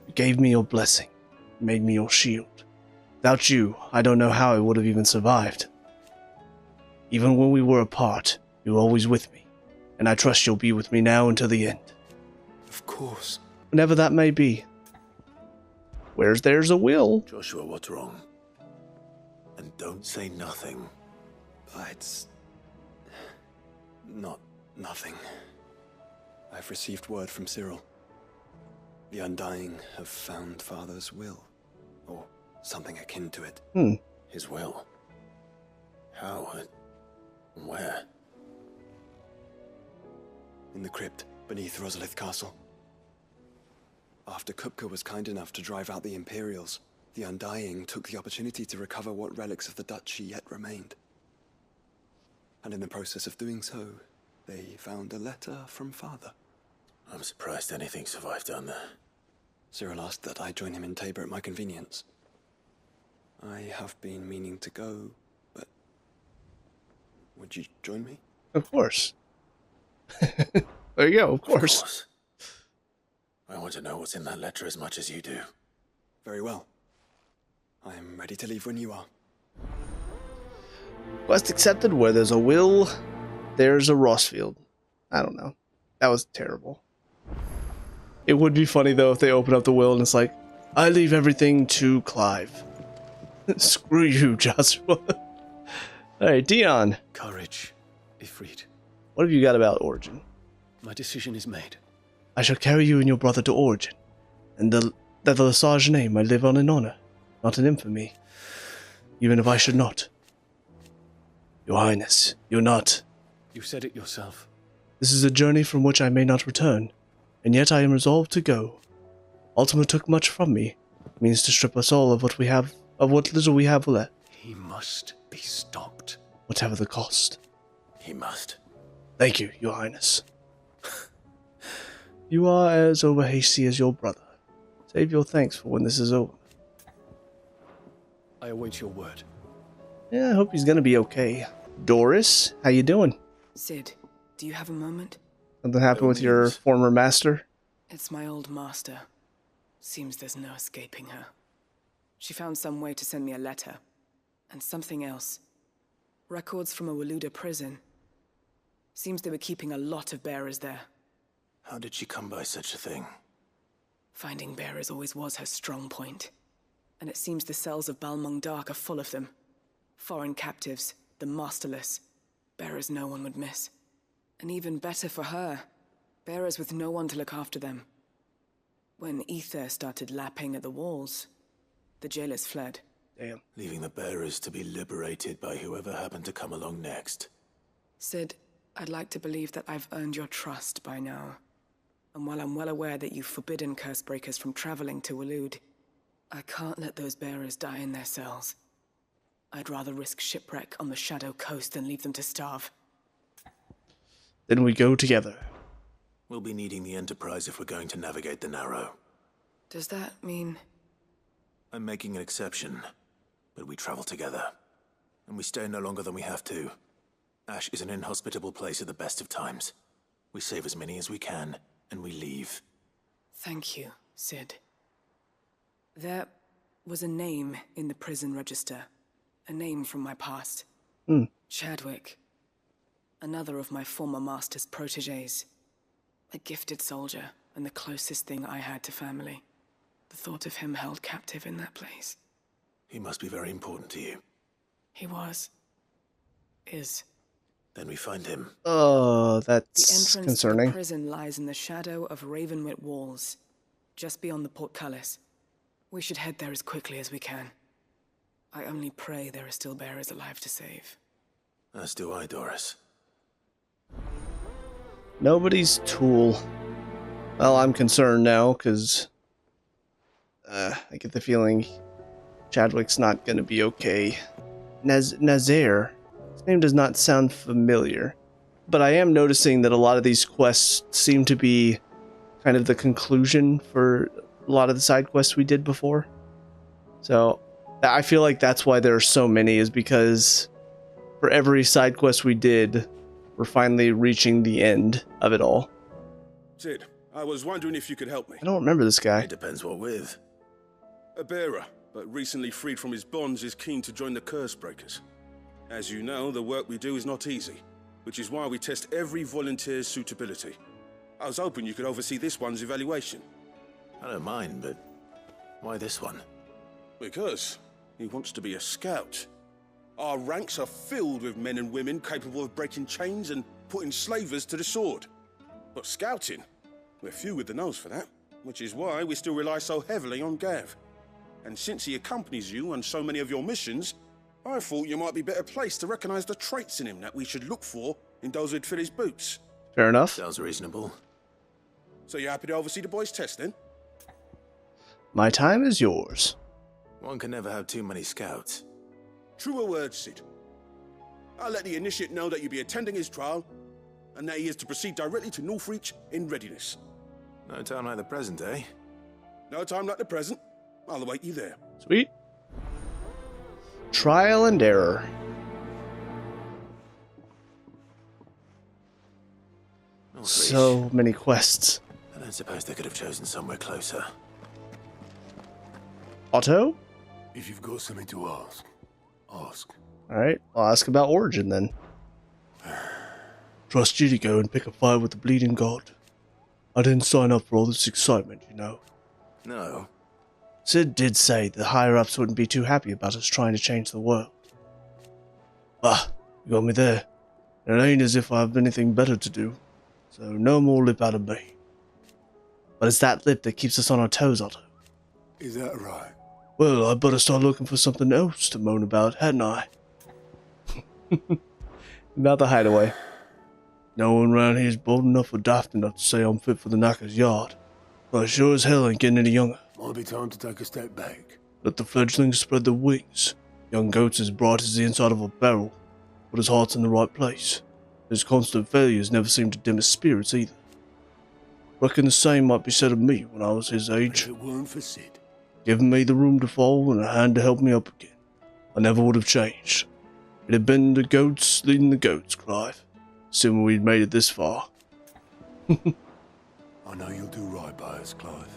S1: You gave me your blessing. You made me your shield. Without you, I don't know how I would have even survived. Even when we were apart, you were always with me. And I trust you'll be with me now until the end.
S7: Of course.
S1: Whenever that may be. Where's there's a will?
S10: Joshua, what's wrong? And don't say nothing.
S7: It's not nothing. I've received word from Cyril. The Undying have found Father's will. Or something akin to it.
S10: His will? How? Where?
S7: In the crypt beneath Rosalith Castle. After Kupka was kind enough to drive out the Imperials, the Undying took the opportunity to recover what relics of the Duchy yet remained. And in the process of doing so, they found a letter from Father.
S10: I'm surprised anything survived down there.
S7: Cyril asked that I join him in Tabor at my convenience. I have been meaning to go, but would you join me?
S1: Of course. There you go, of course.
S10: I want to know what's in that letter as much as you do.
S7: Very well. I am ready to leave when you are.
S1: Quest accepted. Where there's a will, there's a Rossfield. I don't know. That was terrible. It would be funny, though, if they open up the will and it's like, I leave everything to Clive. Screw you, Joshua. Alright, Dion.
S17: Courage, Ifrit.
S1: What have you got about Origin?
S17: My decision is made.
S1: I shall carry you and your brother to Origin, and that the Lesage name may live on in honor, not in infamy, even if I should not. Your Highness, you're not.
S17: You said it yourself.
S1: This is a journey from which I may not return, and yet I am resolved to go. Ultima took much from me. It means to strip us all of what we have, of what little we have left.
S17: He must be stopped.
S1: Whatever the cost.
S10: He must.
S1: Thank you, Your Highness. You are as over hasty as your brother. Save your thanks for when this is over.
S17: I await your word.
S1: Yeah, I hope he's gonna be okay. Doris, how you doing?
S18: Sid, do you have a moment?
S1: Something happened with your former master?
S18: It's my old master. Seems there's no escaping her. She found some way to send me a letter. And something else. Records from a Waluda prison. Seems they were keeping a lot of bearers there.
S10: How did she come by such a thing?
S18: Finding bearers always was her strong point. And it seems the cells of Balmung Dark are full of them. Foreign captives, the masterless. Bearers no one would miss. And even better for her, bearers with no one to look after them. When ether started lapping at the walls, the jailers fled.
S1: Damn.
S10: Leaving the bearers to be liberated by whoever happened to come along next.
S18: Sid, I'd like to believe that I've earned your trust by now. And while I'm well aware that you've forbidden Cursebreakers from traveling to Waloed, I can't let those bearers die in their cells. I'd rather risk shipwreck on the Shadow Coast than leave them to starve.
S1: Then we go together.
S10: We'll be needing the Enterprise if we're going to navigate the Narrow.
S18: Does that mean...
S10: I'm making an exception, but we travel together. And we stay no longer than we have to. Ash is an inhospitable place at the best of times. We save as many as we can, and we leave.
S18: Thank you, Sid. There was a name in the prison register. A name from my past. Chadwick. Another of my former master's protégés. A gifted soldier, and the closest thing I had to family. The thought of him held captive in that place.
S10: He must be very important to you.
S18: He was. Is.
S10: Then we find him.
S1: Oh, that's
S18: the entrance
S1: concerning.
S18: To the prison lies in the shadow of Ravenwit Walls, just beyond the portcullis. We should head there as quickly as we can. I only pray there are still bearers alive to save.
S10: As do I, Doris.
S1: Nobody's tool. Well, I'm concerned now, because I get the feeling Chadwick's not going to be okay. Nazaire. His name does not sound familiar. But I am noticing that a lot of these quests seem to be kind of the conclusion for a lot of the side quests we did before. So I feel like that's why there are so many, is because for every side quest we did, we're finally reaching the end of it all.
S19: Sid, I was wondering if you could help me.
S1: I don't remember this guy.
S10: It depends what with.
S19: A bearer, but recently freed from his bonds, is keen to join the Cursebreakers. As you know, the work we do is not easy, which is why we test every volunteer's suitability. I was hoping you could oversee this one's evaluation.
S10: I don't mind, but why this one?
S19: Because he wants to be a scout. Our ranks are filled with men and women capable of breaking chains and putting slavers to the sword. But scouting, we're few with the nose for that, which is why we still rely so heavily on Gav. And since he accompanies you on so many of your missions, I thought you might be better placed to recognize the traits in him that we should look for in those who'd fill his boots.
S1: Fair enough.
S10: Sounds reasonable.
S19: So you happy to oversee the boys' test, then?
S1: My time is yours.
S10: One can never have too many scouts.
S19: Truer words, Sid. I'll let the initiate know that you'll be attending his trial, and that he is to proceed directly to Northreach in readiness.
S10: No time like the present, eh?
S19: No time like the present. I'll await you there.
S1: Sweet. Trial and error. So many quests.
S10: I don't suppose they could have chosen somewhere closer.
S1: Otto?
S12: If you've got something to ask, ask.
S1: Alright, I'll ask about Origin then. Trust you to go and pick a fight with the Bleeding God. I didn't sign up for all this excitement, you know.
S10: No.
S1: Sid did say the higher-ups wouldn't be too happy about us trying to change the world. Ah, you got me there. And it ain't as if I have anything better to do. So no more lip out of me. But it's that lip that keeps us on our toes, Otto.
S12: Is that right?
S1: Well, I better start looking for something else to moan about, hadn't I? About the hideaway. No one around here is bold enough or daft enough to say I'm fit for the knacker's yard. But I sure as hell ain't getting any younger.
S12: Might be time to take a step back.
S1: Let the fledglings spread their wings. Young goat's as bright as the inside of a barrel, but his heart's in the right place. His constant failures never seem to dim his spirits either. Reckon the same might be said of me when I was his age.
S12: If it weren't for Sid.
S1: Giving me the room to fall and a hand to help me up again. I never would have changed. It had been the goats leading the goats, Clive. Assuming we'd made it this far.
S12: I know you'll do right by us, Clive.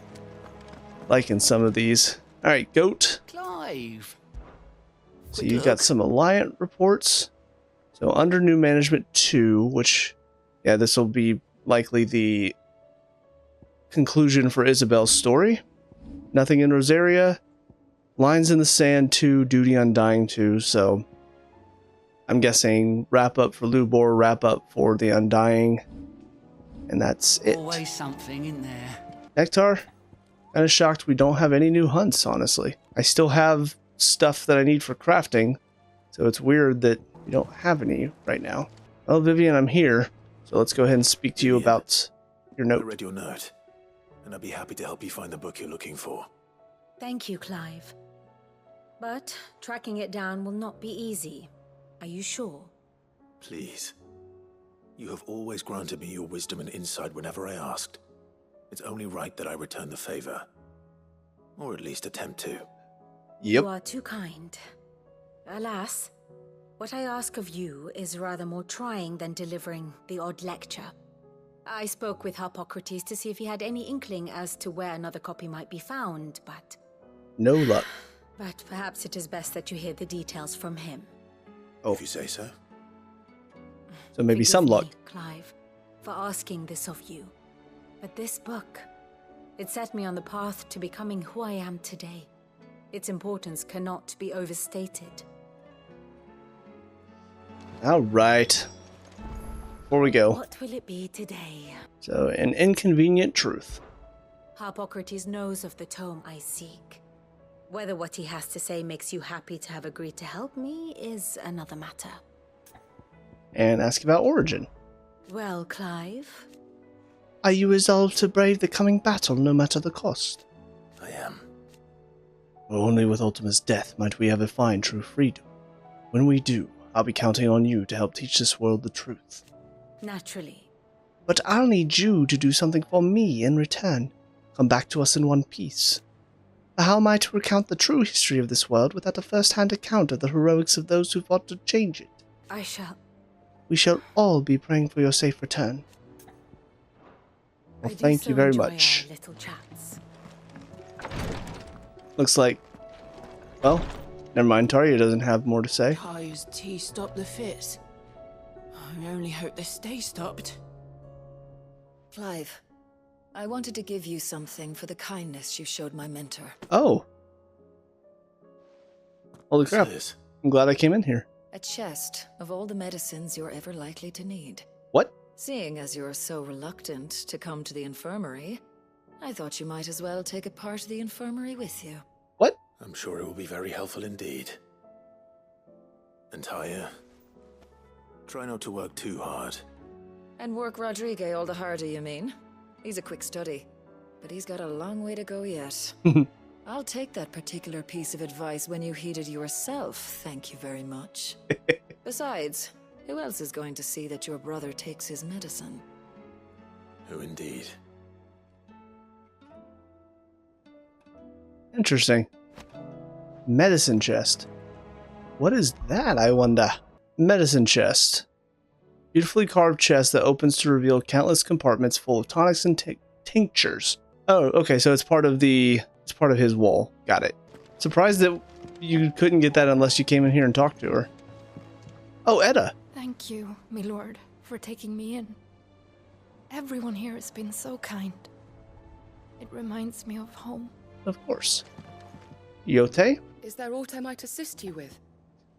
S1: Liking some of these. Alright, goat.
S14: Clive.
S1: So you've got some Alliant reports. So under new management 2, which Yeah, this will be likely the conclusion for Isabel's story. Nothing in Rosaria. Lines in the Sand 2, Duty Undying 2, so I'm guessing wrap up for Lubor, wrap up for the Undying, and that's it.
S20: Always something in there.
S1: Nektar, kind of shocked we don't have any new hunts, honestly. I still have stuff that I need for crafting, so it's weird that we don't have any right now. Well, Vivian, I'm here, so let's go ahead and speak to you about your note.
S10: I read your note, and I'd be happy to help you find the book you're looking for.
S5: Thank you, Clive. But tracking it down will not be easy. Are you sure?
S10: Please. You have always granted me your wisdom and insight whenever I asked. It's only right that I return the favor. Or at least attempt to.
S5: You are too kind. Alas, what I ask of you is rather more trying than delivering the odd lecture. I spoke with Hippocrates to see if he had any inkling as to where another copy might be found, but...
S1: No luck.
S5: But perhaps it is best that you hear the details from him.
S1: Oh.
S10: If you say so.
S1: So maybe some luck.
S5: Me, Clive, for asking this of you. But this book, it set me on the path to becoming who I am today. Its importance cannot be overstated.
S1: All right. Before we go.
S5: What will it be today?
S1: So, an inconvenient truth.
S5: Hippocrates knows of the tome I seek. Whether what he has to say makes you happy to have agreed to help me is another matter.
S1: And ask about Origin.
S5: Well, Clive?
S1: Are you resolved to brave the coming battle no matter the cost?
S10: I am.
S1: Only with Ultima's death might we ever find true freedom. When we do, I'll be counting on you to help teach this world the truth.
S5: Naturally.
S1: But I'll need you to do something for me in return. Come back to us in one piece. How am I to recount the true history of this world without a first-hand account of the heroics of those who fought to change it?
S5: I shall.
S1: We shall all be praying for your safe return. Well, thank you very much.
S5: Little chats.
S1: Looks like... Well, never mind, Taria doesn't have more to say.
S20: Kaya's tea stopped the fits. I only hope they stay stopped.
S15: Clive, I wanted to give you something for the kindness you showed my mentor.
S1: Oh. Holy crap. I'm glad I came in here.
S15: A chest of all the medicines you're ever likely to need.
S1: What?
S15: Seeing as you're so reluctant to come to the infirmary, I thought you might as well take a part of the infirmary with you.
S1: What?
S10: I'm sure it will be very helpful indeed. And Taya, try not to work too hard.
S15: And work Rodrigue all the harder, you mean? He's a quick study, but he's got a long way to go yet. I'll take that particular piece of advice when you heed it yourself, thank you very much. Besides, who else is going to see that your brother takes his medicine?
S10: Who indeed?
S1: Interesting. Medicine chest. What is that, I wonder? Medicine chest. Beautifully carved chest that opens to reveal countless compartments full of tonics and tinctures. Oh, okay, so it's part of his wall. Got it. Surprised that you couldn't get that unless you came in here and talked to her. Oh, Edda.
S3: Thank you, my lord, for taking me in. Everyone here has been so kind. It reminds me of home.
S1: Of course. Yote?
S16: Is there aught I might assist you with?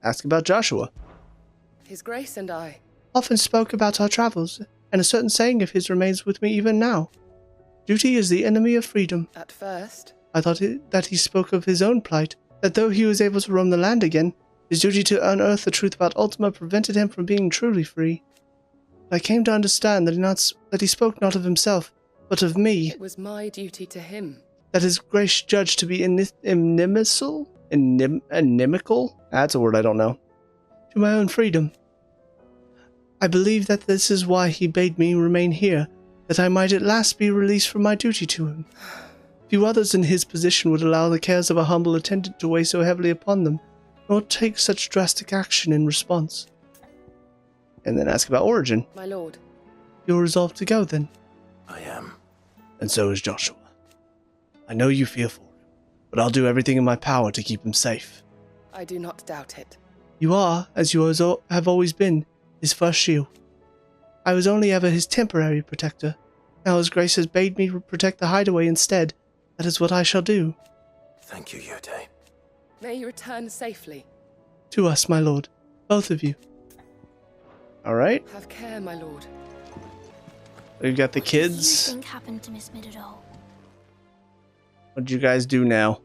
S1: Ask about Joshua.
S16: His Grace and I
S1: Often spoke about our travels, and a certain saying of his remains with me even now. Duty is the enemy of freedom.
S16: At first,
S1: I thought that he spoke of his own plight, that though he was able to roam the land again, his duty to unearth the truth about Ultima prevented him from being truly free. But I came to understand that he spoke not of himself, but of me.
S16: It was my duty to him.
S1: That his grace judged to be inimical? That's a word I don't know. To my own freedom. I believe that this is why he bade me remain here, that I might at last be released from my duty to him. Few others in his position would allow the cares of a humble attendant to weigh so heavily upon them, nor take such drastic action in response. And then ask about Origin.
S16: My lord.
S1: You're resolved to go, then?
S10: I am.
S1: And so is Joshua. I know you fear for him, but I'll do everything in my power to keep him safe.
S16: I do not doubt it.
S1: You are, as you have always been, his first shield. I was only ever his temporary protector. Now his grace has bade me protect the hideaway instead. That is what I shall do.
S10: Thank you, Yode.
S16: May you return safely.
S1: To us, my lord. Both of you. Alright.
S16: Have care, my lord.
S1: We've got the
S21: What do you
S1: kids.
S21: think happened to Miss Middledore?
S1: What'd you guys do now?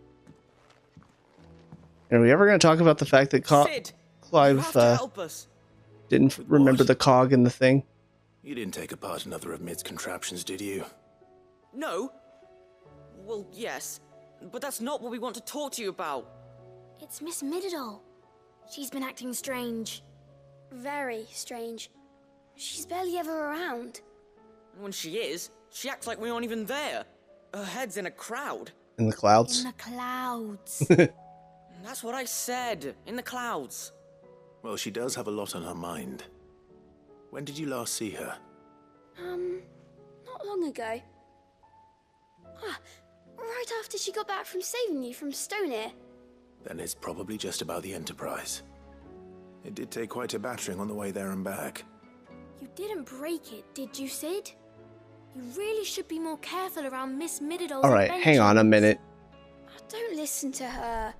S1: Are we ever going to talk about the fact that
S21: Sid,
S1: Clive
S21: help us.
S1: didn't remember the cog in the thing?
S10: You didn't take apart another of Mid's contraptions, did you?
S21: No. Well, yes, but that's not what we want to talk to you about.
S22: It's Miss Middledore. She's been acting strange. Very strange. She's barely ever around.
S21: And when she is, she acts like we aren't even there. Her head's in a crowd.
S1: In the clouds?
S22: In the clouds.
S21: That's what I said. In the clouds.
S10: Well, she does have a lot on her mind. When did you last see her?
S22: Not long ago. Right after she got back from saving you from Stoneir.
S10: Then it's probably just about the Enterprise. It did take quite a battering on the way there and back.
S22: You didn't break it, did you, Sid? You really should be more careful around Miss Middledore's
S1: Alright, hang on a minute.
S22: Don't listen to her.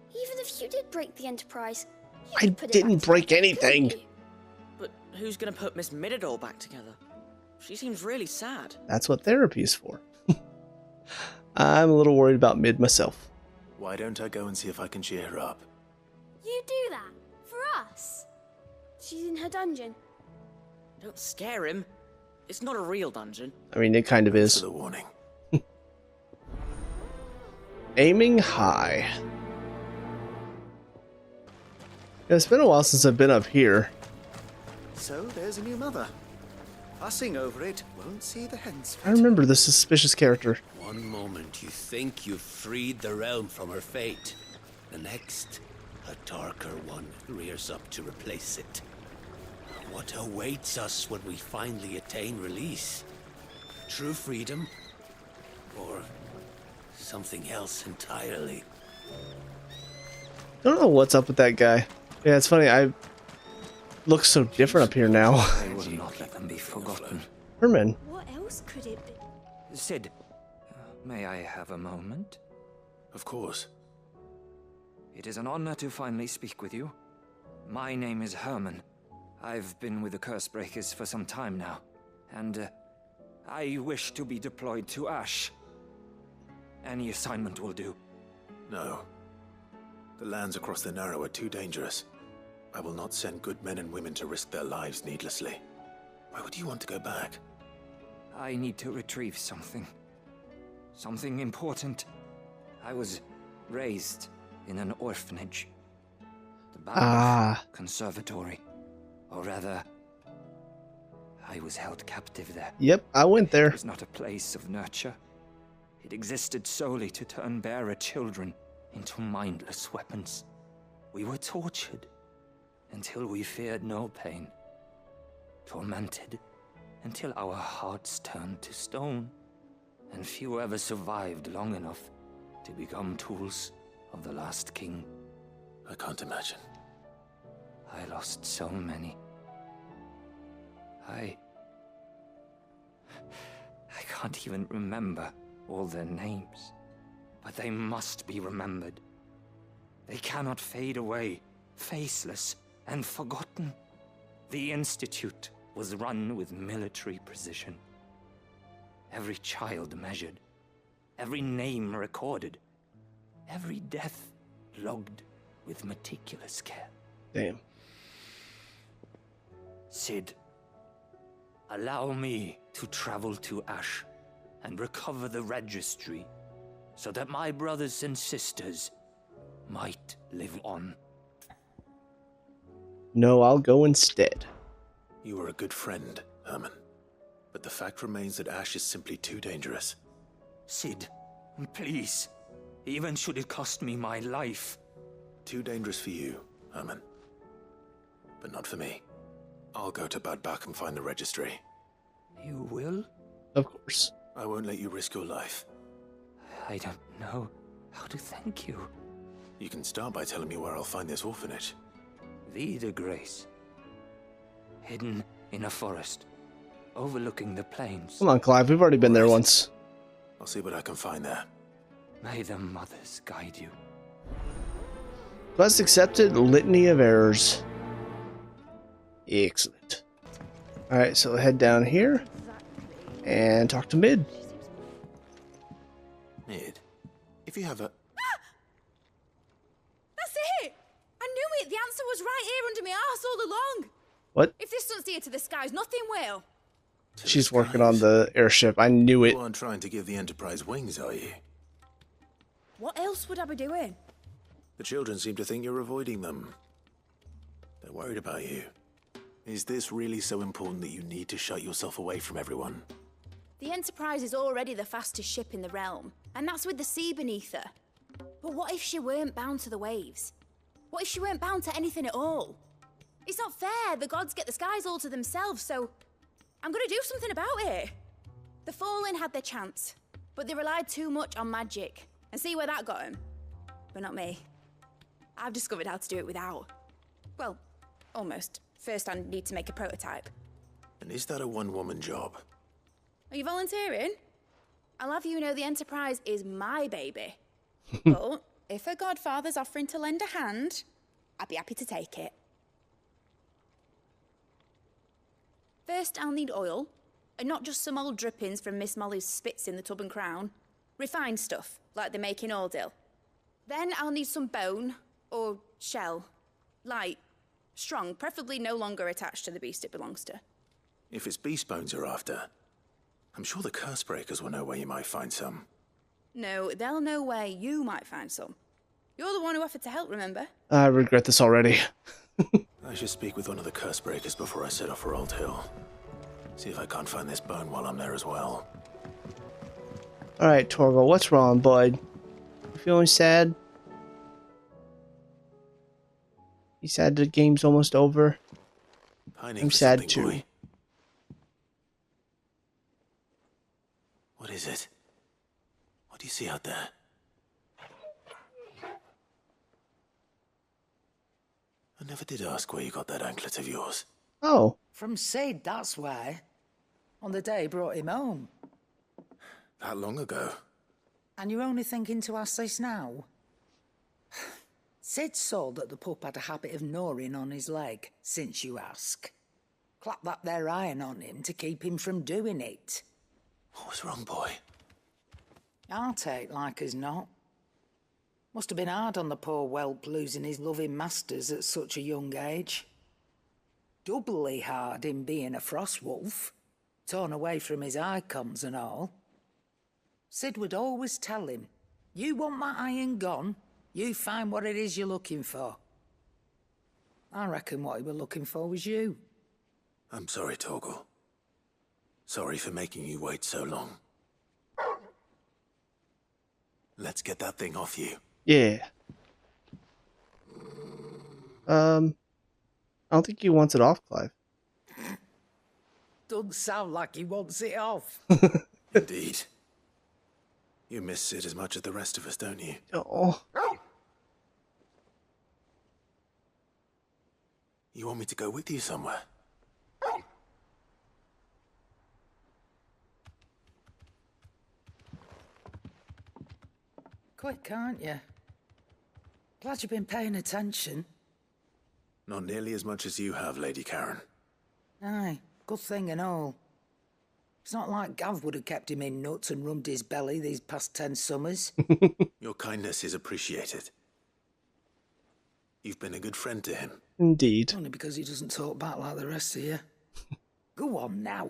S22: Even if you did break the Enterprise, you
S1: I
S22: could put it back
S1: didn't break
S22: together,
S1: anything.
S22: couldn't you?
S21: But who's gonna put Miss Middledore back together? She seems really sad.
S1: That's what therapy is for. I'm a little worried about Mid myself.
S10: Why don't I go and see if I can cheer her up?
S22: You do that? For us? She's in her dungeon.
S21: Don't scare him. It's not a real dungeon.
S1: I mean, it kind of is.
S10: For the warning.
S1: Aiming high. Yeah, it's been a while since I've been up here.
S23: So there's a new mother. Fussing over it won't see the hens.
S1: I remember this suspicious character.
S24: One moment you think you've freed the realm from her fate. The next, a darker one rears up to replace it. What awaits us when we finally attain release? True freedom? Or something else entirely?
S1: Don't know what's up with that guy. Yeah, it's funny. I look so different up here now.
S11: I will not let them be forgotten.
S1: Herman.
S22: What else could it be?
S11: Sid, may I have a moment?
S10: Of course.
S11: It is an honor to finally speak with you. My name is Herman. I've been with the Cursebreakers for some time now, and I wish to be deployed to Ash. Any assignment will do.
S10: No. The lands across the Narrow are too dangerous. I will not send good men and women to risk their lives needlessly. Why would you want to go back?
S11: I need to retrieve something. Something important. I was raised in an orphanage. The Banff Conservatory. Or rather, I was held captive there.
S1: Yep, I went there.
S11: It was not a place of nurture. It existed solely to turn bearer children into mindless weapons. We were tortured until we feared no pain. Tormented until our hearts turned to stone. And few ever survived long enough to become tools of the last king.
S10: I can't imagine.
S11: I lost so many. I can't even remember all their names. But they must be remembered. They cannot fade away, faceless and forgotten. The Institute was run with military precision. Every child measured, every name recorded, every death logged with meticulous care.
S1: Damn.
S11: Sid, allow me to travel to Ash and recover the registry so that my brothers and sisters might live on.
S1: No, I'll go instead.
S10: You were a good friend, Herman. But the fact remains that Ash is simply too dangerous.
S11: Sid, please. Even should it cost me my life.
S10: Too dangerous for you, Herman. But not for me. I'll go to Bad Bach and find the registry.
S11: You will?
S1: Of course.
S10: I won't let you risk your life.
S11: I don't know how to thank you.
S10: You can start by telling me where I'll find this orphanage.
S11: Vida Grace. Hidden in a forest, overlooking the plains.
S1: Come on, Clive. We've already been there once.
S10: I'll see what I can find there.
S11: May the mothers guide you.
S1: Quest accepted. Litany of errors. Excellent. Alright, so head down here and talk to Mid.
S10: Mid, if you have a...
S3: That's it! I knew it! The answer was right here under my arse all along!
S1: What?
S3: If this doesn't steer to the skies, nothing will.
S1: She's working on the airship. I knew it.
S10: You aren't trying to give the Enterprise wings, are you?
S3: What else would I be doing?
S10: The children seem to think you're avoiding them. They're worried about you. Is this really so important that you need to shut yourself away from everyone?
S3: The Enterprise is already the fastest ship in the realm, and that's with the sea beneath her. But what if she weren't bound to the waves? What if she weren't bound to anything at all? It's not fair. The gods get the skies all to themselves, so I'm gonna do something about it. The Fallen had their chance, but they relied too much on magic. And see where that got them? But not me. I've discovered how to do it without. Well, almost. First, I need to make a prototype.
S10: And is that a one-woman job?
S3: Are you volunteering? I'll have you know the Enterprise is my baby. But if her godfather's offering to lend a hand, I'd be happy to take it. First, I'll need oil, and not just some old drippings from Miss Molly's spits in the Tub and Crown. Refined stuff, like they make in Ordil. Then I'll need some bone, or shell. Light, strong, preferably no longer attached to the beast it belongs to.
S10: If it's beast bones you're after, I'm sure the curse breakers will know where you might find some.
S3: No, they'll know where you might find some. You're the one who offered to help, remember?
S1: I regret this already.
S10: I should speak with one of the curse breakers before I set off for Old Hill. See if I can't find this bone while I'm there as well.
S1: Alright, Torgal, what's wrong, bud? You feeling sad? You sad the game's almost over?
S10: Pining
S1: I'm
S10: for
S1: sad
S10: something,
S1: too.
S10: boy. What is it? What do you see out there? I never did ask where you got that anklet of yours.
S1: Oh.
S2: From Sid, that's why. On the day he brought him home.
S10: That long ago?
S2: And you're only thinking to ask this now? Sid saw that the pup had a habit of gnawing on his leg, since you ask. Clap that there iron on him to keep him from doing it.
S10: What was wrong, boy?
S2: I'll take like as not. Must have been hard on the poor whelp losing his loving masters at such a young age. Doubly hard in being a frost wolf, torn away from his icons and all. Sid would always tell him, you want my iron gone, you find what it is you're looking for. I reckon what he was looking for was you.
S10: I'm sorry, Torgal. Sorry for making you wait so long. Let's get that thing off you.
S1: Yeah. I don't think he wants it off, Clive.
S2: Doesn't sound like he wants it off.
S10: Indeed. You miss Sid as much as the rest of us, don't you?
S1: Oh.
S10: You want me to go with you somewhere?
S2: Quick, aren't you? Glad you've been paying attention.
S10: Not nearly as much as you have, Lady Karen.
S2: Aye, good thing and all. It's not like Gav would have kept him in nuts and rubbed his belly these past 10 summers.
S10: Your kindness is appreciated. You've been a good friend to him.
S1: Indeed.
S2: Only because he doesn't talk back like the rest of you. Go on now.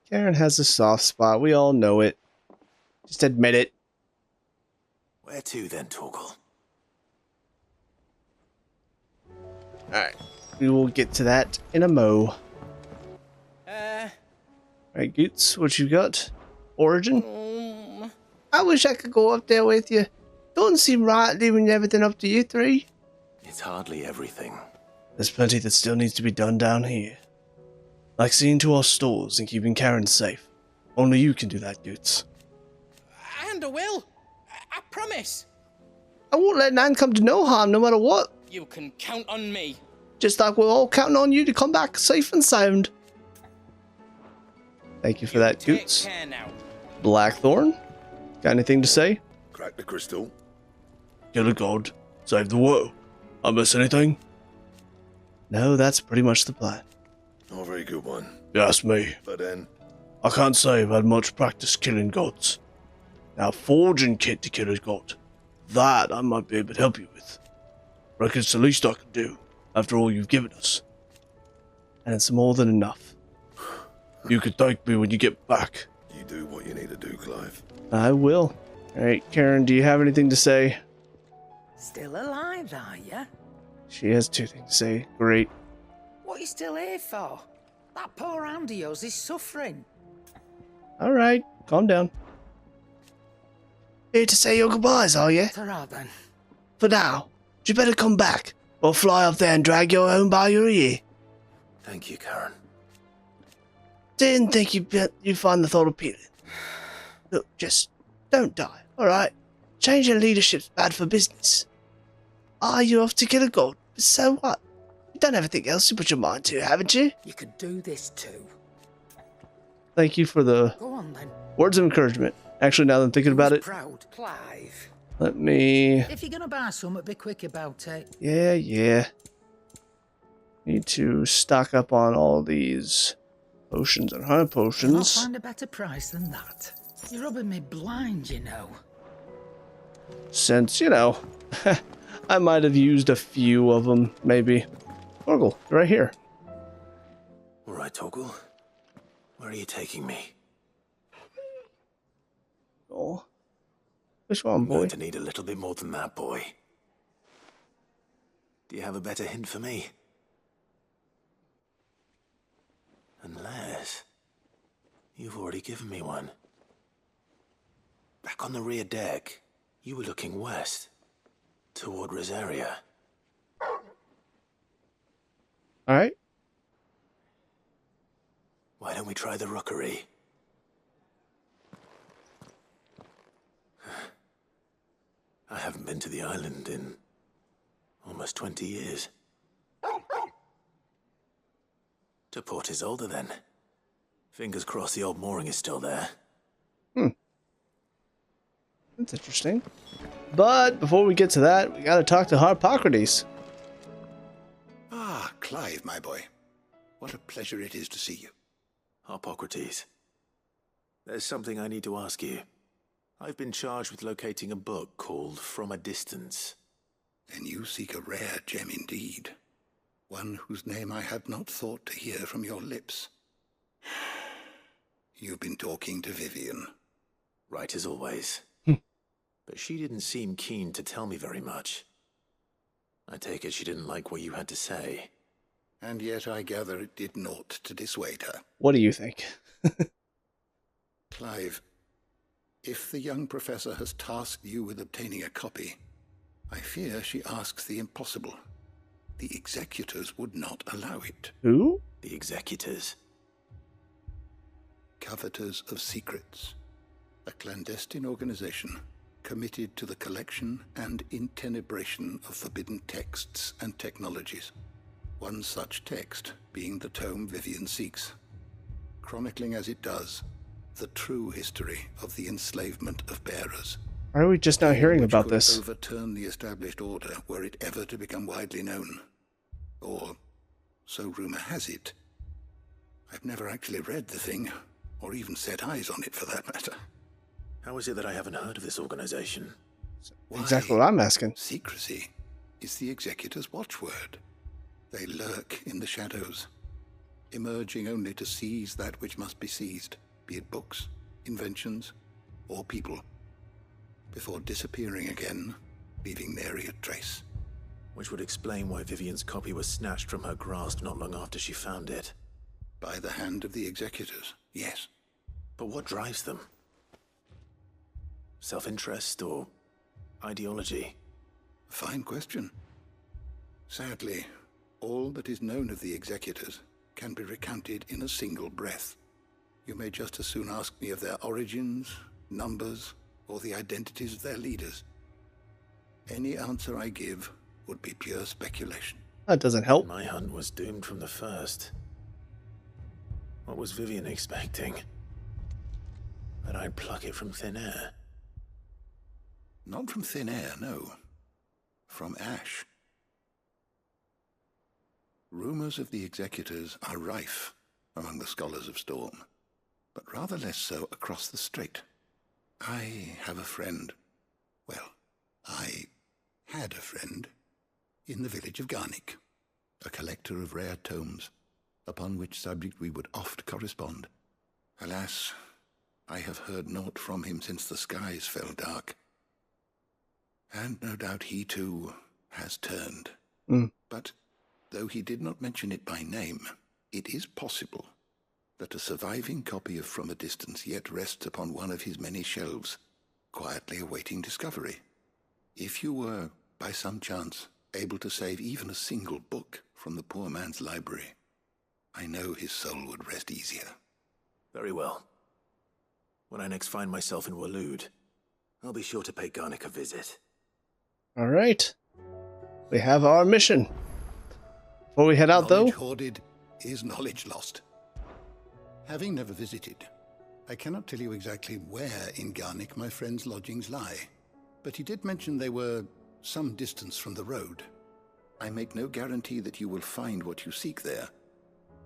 S1: Karen has a soft spot. We all know it. Just admit it.
S10: Where to then, Torgal?
S1: Alright. We will get to that in a mo. Alright, Goots, what you got? Origin? I wish I could go up there with you. Don't seem right leaving everything up to you three.
S10: It's hardly everything.
S1: There's plenty that still needs to be done down here. Like seeing to our stores and keeping Karen safe. Only you can do that, Goots.
S21: And I will. I promise.
S1: I won't let Nan come to no harm no matter what.
S21: You can count on me.
S1: Just like we're all counting on you to come back safe and sound. Thank you for that, Goots. Blackthorn, got anything to say?
S19: Crack the crystal.
S1: Kill a god, save the world. I miss anything? No, that's pretty much the plan.
S19: Not a very good one.
S1: You ask me.
S19: But then,
S1: I can't say I've had much practice killing gods. Now, forging kit to kill a god, that I might be able to help you with. Reckon it's the least I can do, after all you've given us. And it's more than enough. You can thank me when you get back.
S19: You do what you need to do, Clive.
S1: I will. Alright, Karen, do you have anything to say?
S2: Still alive, are you?
S1: She has 2 things to say. Great.
S2: What are you still here for? That poor hand of yours is suffering.
S1: Alright, calm down. Here to say your goodbyes, are you?
S2: Ta-ra then.
S1: For now, you better come back, or fly up there and drag you home by your ear.
S10: Thank you, Karen.
S1: Didn't think you'd find the thought appealing. Look, just don't die, alright? Change in leadership's bad for business. You're off to kill a god, but so what? You've done everything else you put your mind to, haven't you?
S2: You could do this too.
S1: Thank you for the
S2: Go on then.
S1: words of encouragement. Actually, now that I'm thinking about it,
S2: Proud, Clive.
S1: let me...
S2: If you're gonna buy something, be quick about it.
S1: Yeah. Need to stock up on all these potions and honey
S2: You'll not
S1: potions.
S2: find a better price than that. You're rubbing me blind, you know.
S1: Since, you know, I might have used a few of them, maybe. Torgal, right here.
S10: All right, Torgal. Where are you taking me?
S1: Oh. Which one,
S10: I'm
S1: boy?
S10: going to need a little bit more than that, boy. Do you have a better hint for me? Unless you've already given me one. Back on the rear deck, you were looking west, toward Rosaria.
S1: Alright.
S10: Why don't we try the rookery? I haven't been to the island in almost 20 years. To Port Isolde, then. Fingers crossed the old mooring is still there.
S1: That's interesting. But before we get to that, we gotta talk to Harpocrates.
S12: Ah, Clive, my boy. What a pleasure it is to see you.
S10: Harpocrates, there's something I need to ask you. I've been charged with locating a book called From a Distance.
S12: Then you seek a rare gem indeed. One whose name I had not thought to hear from your lips. You've been talking to Vivian.
S10: Right as always. But she didn't seem keen to tell me very much. I take it she didn't like what you had to say.
S12: And yet I gather it did naught to dissuade her.
S1: What do you think?
S12: Clive, if the young professor has tasked you with obtaining a copy, I fear she asks the impossible. The executors would not allow it.
S1: Who?
S10: The executors?
S12: Coveters of Secrets. A clandestine organization committed to the collection and intenebration of forbidden texts and technologies. One such text being the tome Vivian seeks, chronicling as it does the true history of the enslavement of bearers.
S1: Why are we just now hearing about this?
S12: Overturn the established order were it ever to become widely known. Or, so rumor has it. I've never actually read the thing, or even set eyes on it for that matter.
S10: How is it that I haven't heard of this organization?
S1: Exactly what I'm asking.
S12: Secrecy is the executor's watchword. They lurk in the shadows, emerging only to seize that which must be seized, be it books, inventions, or people, before disappearing again, leaving nary a trace.
S10: Which would explain why Vivian's copy was snatched from her grasp not long after she found it.
S12: By the hand of the executors, yes.
S10: But what drives them? Self-interest or ideology?
S12: Fine question. Sadly, all that is known of the executors can be recounted in a single breath. You may just as soon ask me of their origins, numbers, or the identities of their leaders. Any answer I give would be pure speculation.
S1: That doesn't help.
S10: My hunt was doomed from the first. What was Vivian expecting? that I'd pluck it from thin air.
S6: Not from thin air, no. From ash. Rumors of the executors are rife among the scholars of Storm, but rather less so across the strait. I have a friend. Well, I had a friend in the village of Garnick, a collector of rare tomes, upon which subject we would oft correspond. Alas, I have heard naught from him since the skies fell dark. And no doubt he too has turned. But though he did not mention it by name, it is possible that a surviving copy of From a Distance yet rests upon one of his many shelves, quietly awaiting discovery. If you were, by some chance, able to save even a single book from the poor man's library, I know his soul would rest easier.
S10: Very well. When I next find myself in Waloed, I'll be sure to pay Garnick a visit.
S1: All right. We have our mission. Before we head out, though...
S6: Knowledge hoarded is knowledge lost. Having never visited, I cannot tell you exactly where in Garnick my friend's lodgings lie, but he did mention they were some distance from the road. I make no guarantee that you will find what you seek there,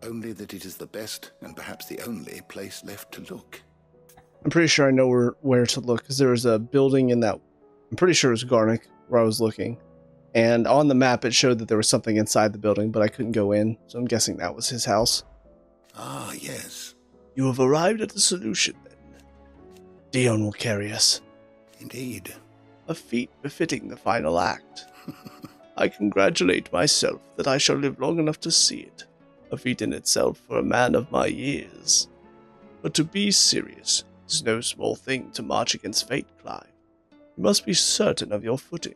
S6: only that it is the best and perhaps the only place left to look.
S1: I'm pretty sure I know where to look, because there was a building in that... I'm pretty sure it was Garnick where I was looking. And on the map it showed that there was something inside the building, but I couldn't go in, so I'm guessing that was his house.
S6: Ah, yes.
S1: You have arrived at the solution, then. Dion will carry us.
S6: Indeed.
S1: A feat befitting the final act. I congratulate myself that I shall live long enough to see it. A feat in itself for a man of my years. But to be serious, it's no small thing to march against fate, Clive. You must be certain of your footing,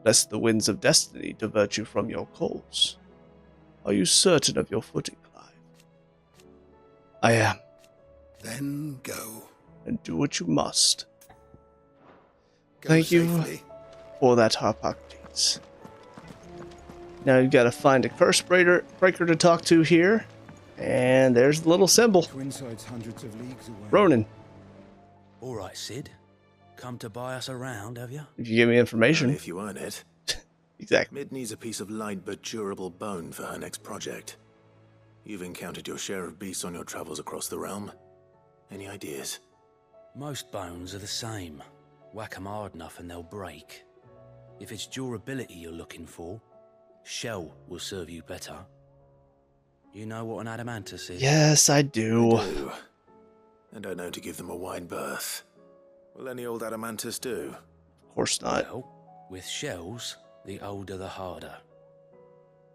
S1: lest the winds of destiny divert you from your course. Are you certain of your footing, Clive? I am.
S6: Then go.
S1: And do what you must.
S6: Go
S1: Thank
S6: safely.
S1: You for that, Harpocrates. Now you've got to find a curse breaker to talk to here. And there's the little symbol.
S8: Twinside's hundreds of leagues away.
S1: Ronan.
S9: All right, Sid. Come to buy us around, have you?
S1: If you give me information.
S10: If you earn it.
S1: Exactly.
S10: Mid needs a piece of light but durable bone for her next project. You've encountered your share of beasts on your travels across the realm. Any ideas?
S9: Most bones are the same. Whack 'em hard enough and they'll break. If it's durability you're looking for, shell will serve you better. You know what an adamantus is?
S1: Yes, I do.
S10: And I know to give them a wide berth. Will any old adamantus do?
S1: Of course not.
S9: Well, with shells, the older the harder.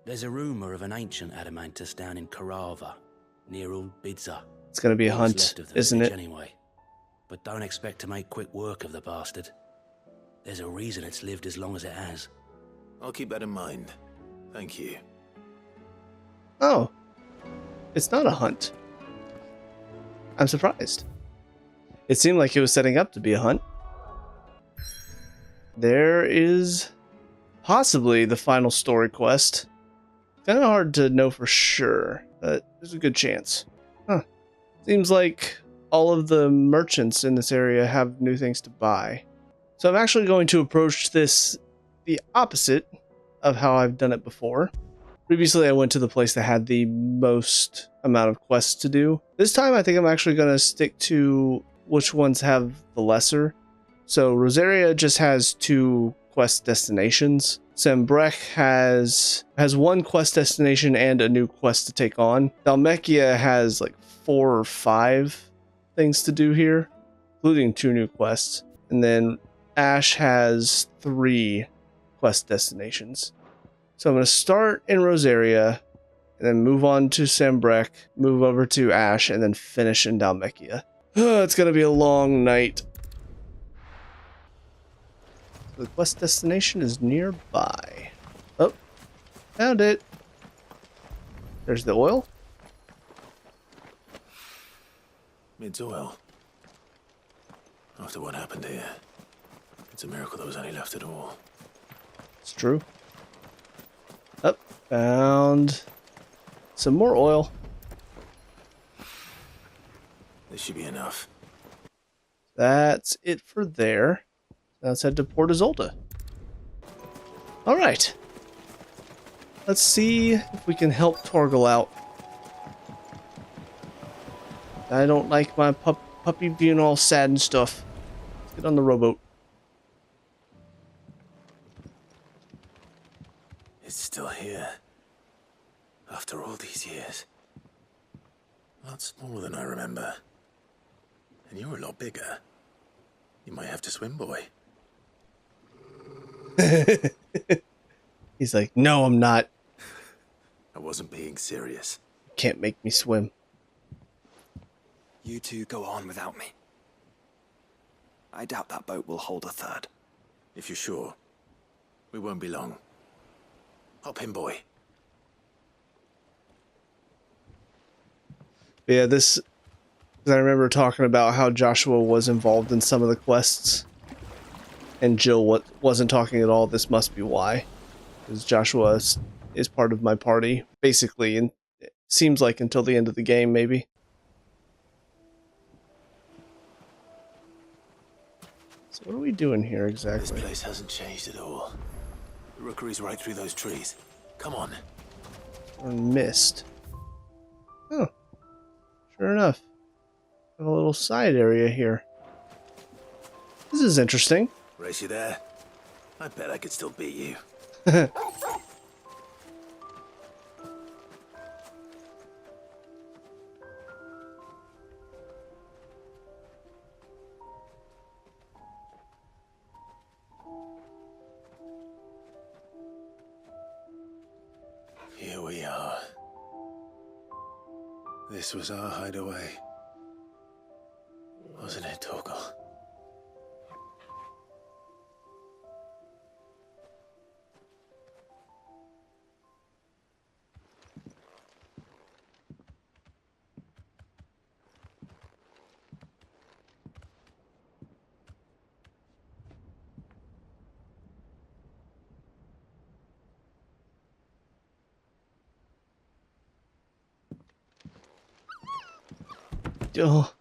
S9: There's a rumour of an ancient adamantus down in Karava, near Old Bidza.
S1: It's going to be a hunt, isn't it?
S9: Anyway. But don't expect to make quick work of the bastard. There's a reason it's lived as long as it has.
S10: I'll keep that in mind. Thank you.
S1: Oh. It's not a hunt. I'm surprised. It seemed like it was setting up to be a hunt. There is possibly the final story quest. Kind of hard to know for sure, but there's a good chance. Huh. Seems like all of the merchants in this area have new things to buy. So I'm actually going to approach this the opposite of how I've done it before. Previously, I went to the place that had the most amount of quests to do. This time, I think I'm actually going to stick to which ones have the lesser. So Rosaria just has 2 quest destinations. Sembrek has 1 quest destination and a new quest to take on. Dhalmekia has like 4 or 5 things to do here, including 2 new quests. And then Ash has 3 quest destinations. So I'm going to start in Rosaria, and then move on to Sembrek, move over to Ash, and then finish in Dhalmekia. It's going to be a long night. The quest destination is nearby. Oh, found it. There's the oil.
S10: Mid's oil. After what happened here, it's a miracle there was any left at all.
S1: It's true. Oh, found some more oil.
S10: This should be enough.
S1: That's it for there. Now let's head to Port Isolde. Alright. Let's see if we can help Torgal out. I don't like my puppy being all sad and stuff. Let's get on the rowboat.
S10: It's still here. After all these years. Lots smaller than I remember. And you're a lot bigger. You might have to swim, boy.
S1: He's like, no, I'm not.
S10: I wasn't being serious.
S1: Can't make me swim.
S11: You two go on without me. I doubt that boat will hold a third.
S10: If you're sure, we won't be long. Hop in, boy.
S1: Yeah, this... I remember talking about how Joshua was involved in some of the quests. And Jill wasn't talking at all. This must be why. Because Joshua is part of my party, basically, and it seems like until the end of the game, maybe. So what are we doing here exactly?
S10: This place hasn't changed at all. The rookery's right through those trees. Come on.
S1: Or mist. Oh. Sure enough. We have a little side area here. This is interesting.
S10: Race you there? I bet I could still beat you. Here we are. This was our hideaway. Wasn't it, Torgal?
S1: Oh,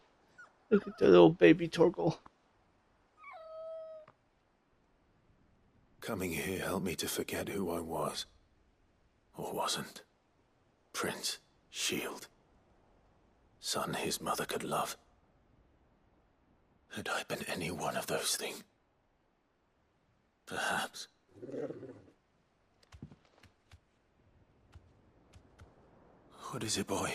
S1: look at the little baby Torgal.
S10: Coming here helped me to forget who I was. Or wasn't. Prince, shield. Son his mother could love. Had I been any one of those things? Perhaps. What is it, boy?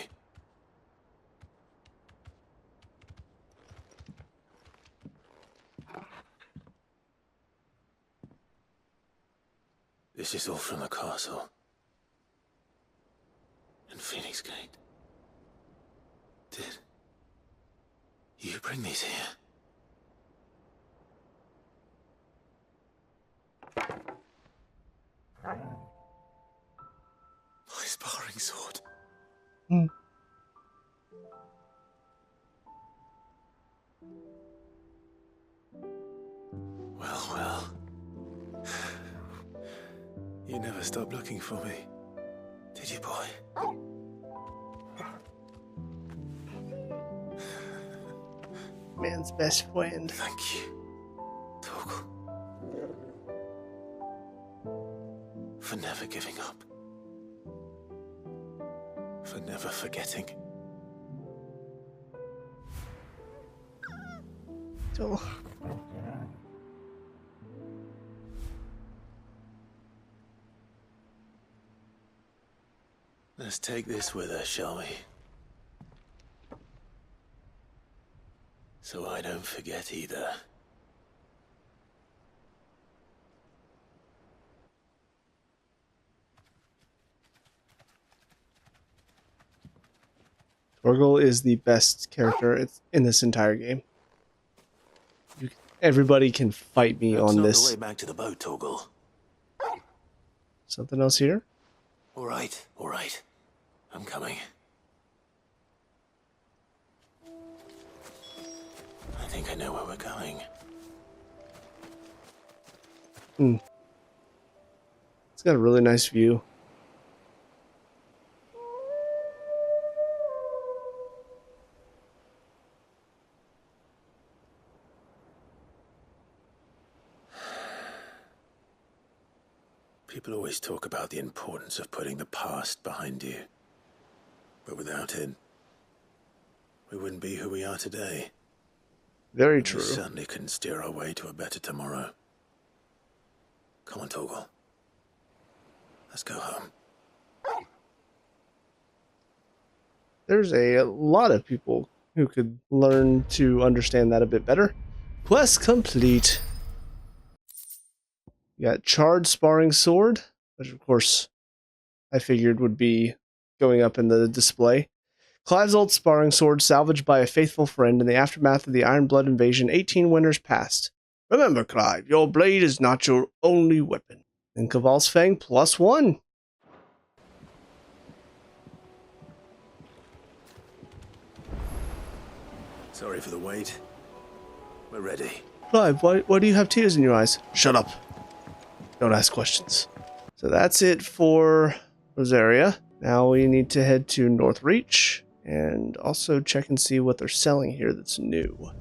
S10: This is all from the castle. And Phoenix Gate. Did you bring these here? My sparring sword. Well, well. You never stopped looking for me, did you, boy?
S1: Man's best friend.
S10: Thank you, Torgal. For never giving up. For never forgetting.
S1: Oh.
S10: Let's take this with us, shall we? So I don't forget either.
S1: Torgal is the best character in this entire game. Everybody can fight me on this.
S10: That's not the way back to the boat, Torgal.
S1: Something else here?
S10: All right, all right. I'm coming. I think I know where we're going.
S1: It's got a really nice view.
S10: People always talk about the importance of putting the past behind you. But without it, we wouldn't be who we are today.
S1: Very
S10: and
S1: true.
S10: We certainly couldn't steer our way to a better tomorrow. Come on, Torgal. Let's go home.
S1: There's a lot of people who could learn to understand that a bit better. Quest complete. You got Charred Sparring Sword, which of course I figured would be going up in the display. Clive's old sparring sword salvaged by a faithful friend in the aftermath of the Iron Blood invasion 18 winters past. Remember, Clive, your blade is not your only weapon. And Caval's Fang +1.
S10: Sorry for the wait. We're ready.
S1: Clive, why do you have tears in your eyes? Shut up. Don't ask questions. So that's it for Rosaria. Now we need to head to Northreach and also check and see what they're selling here that's new.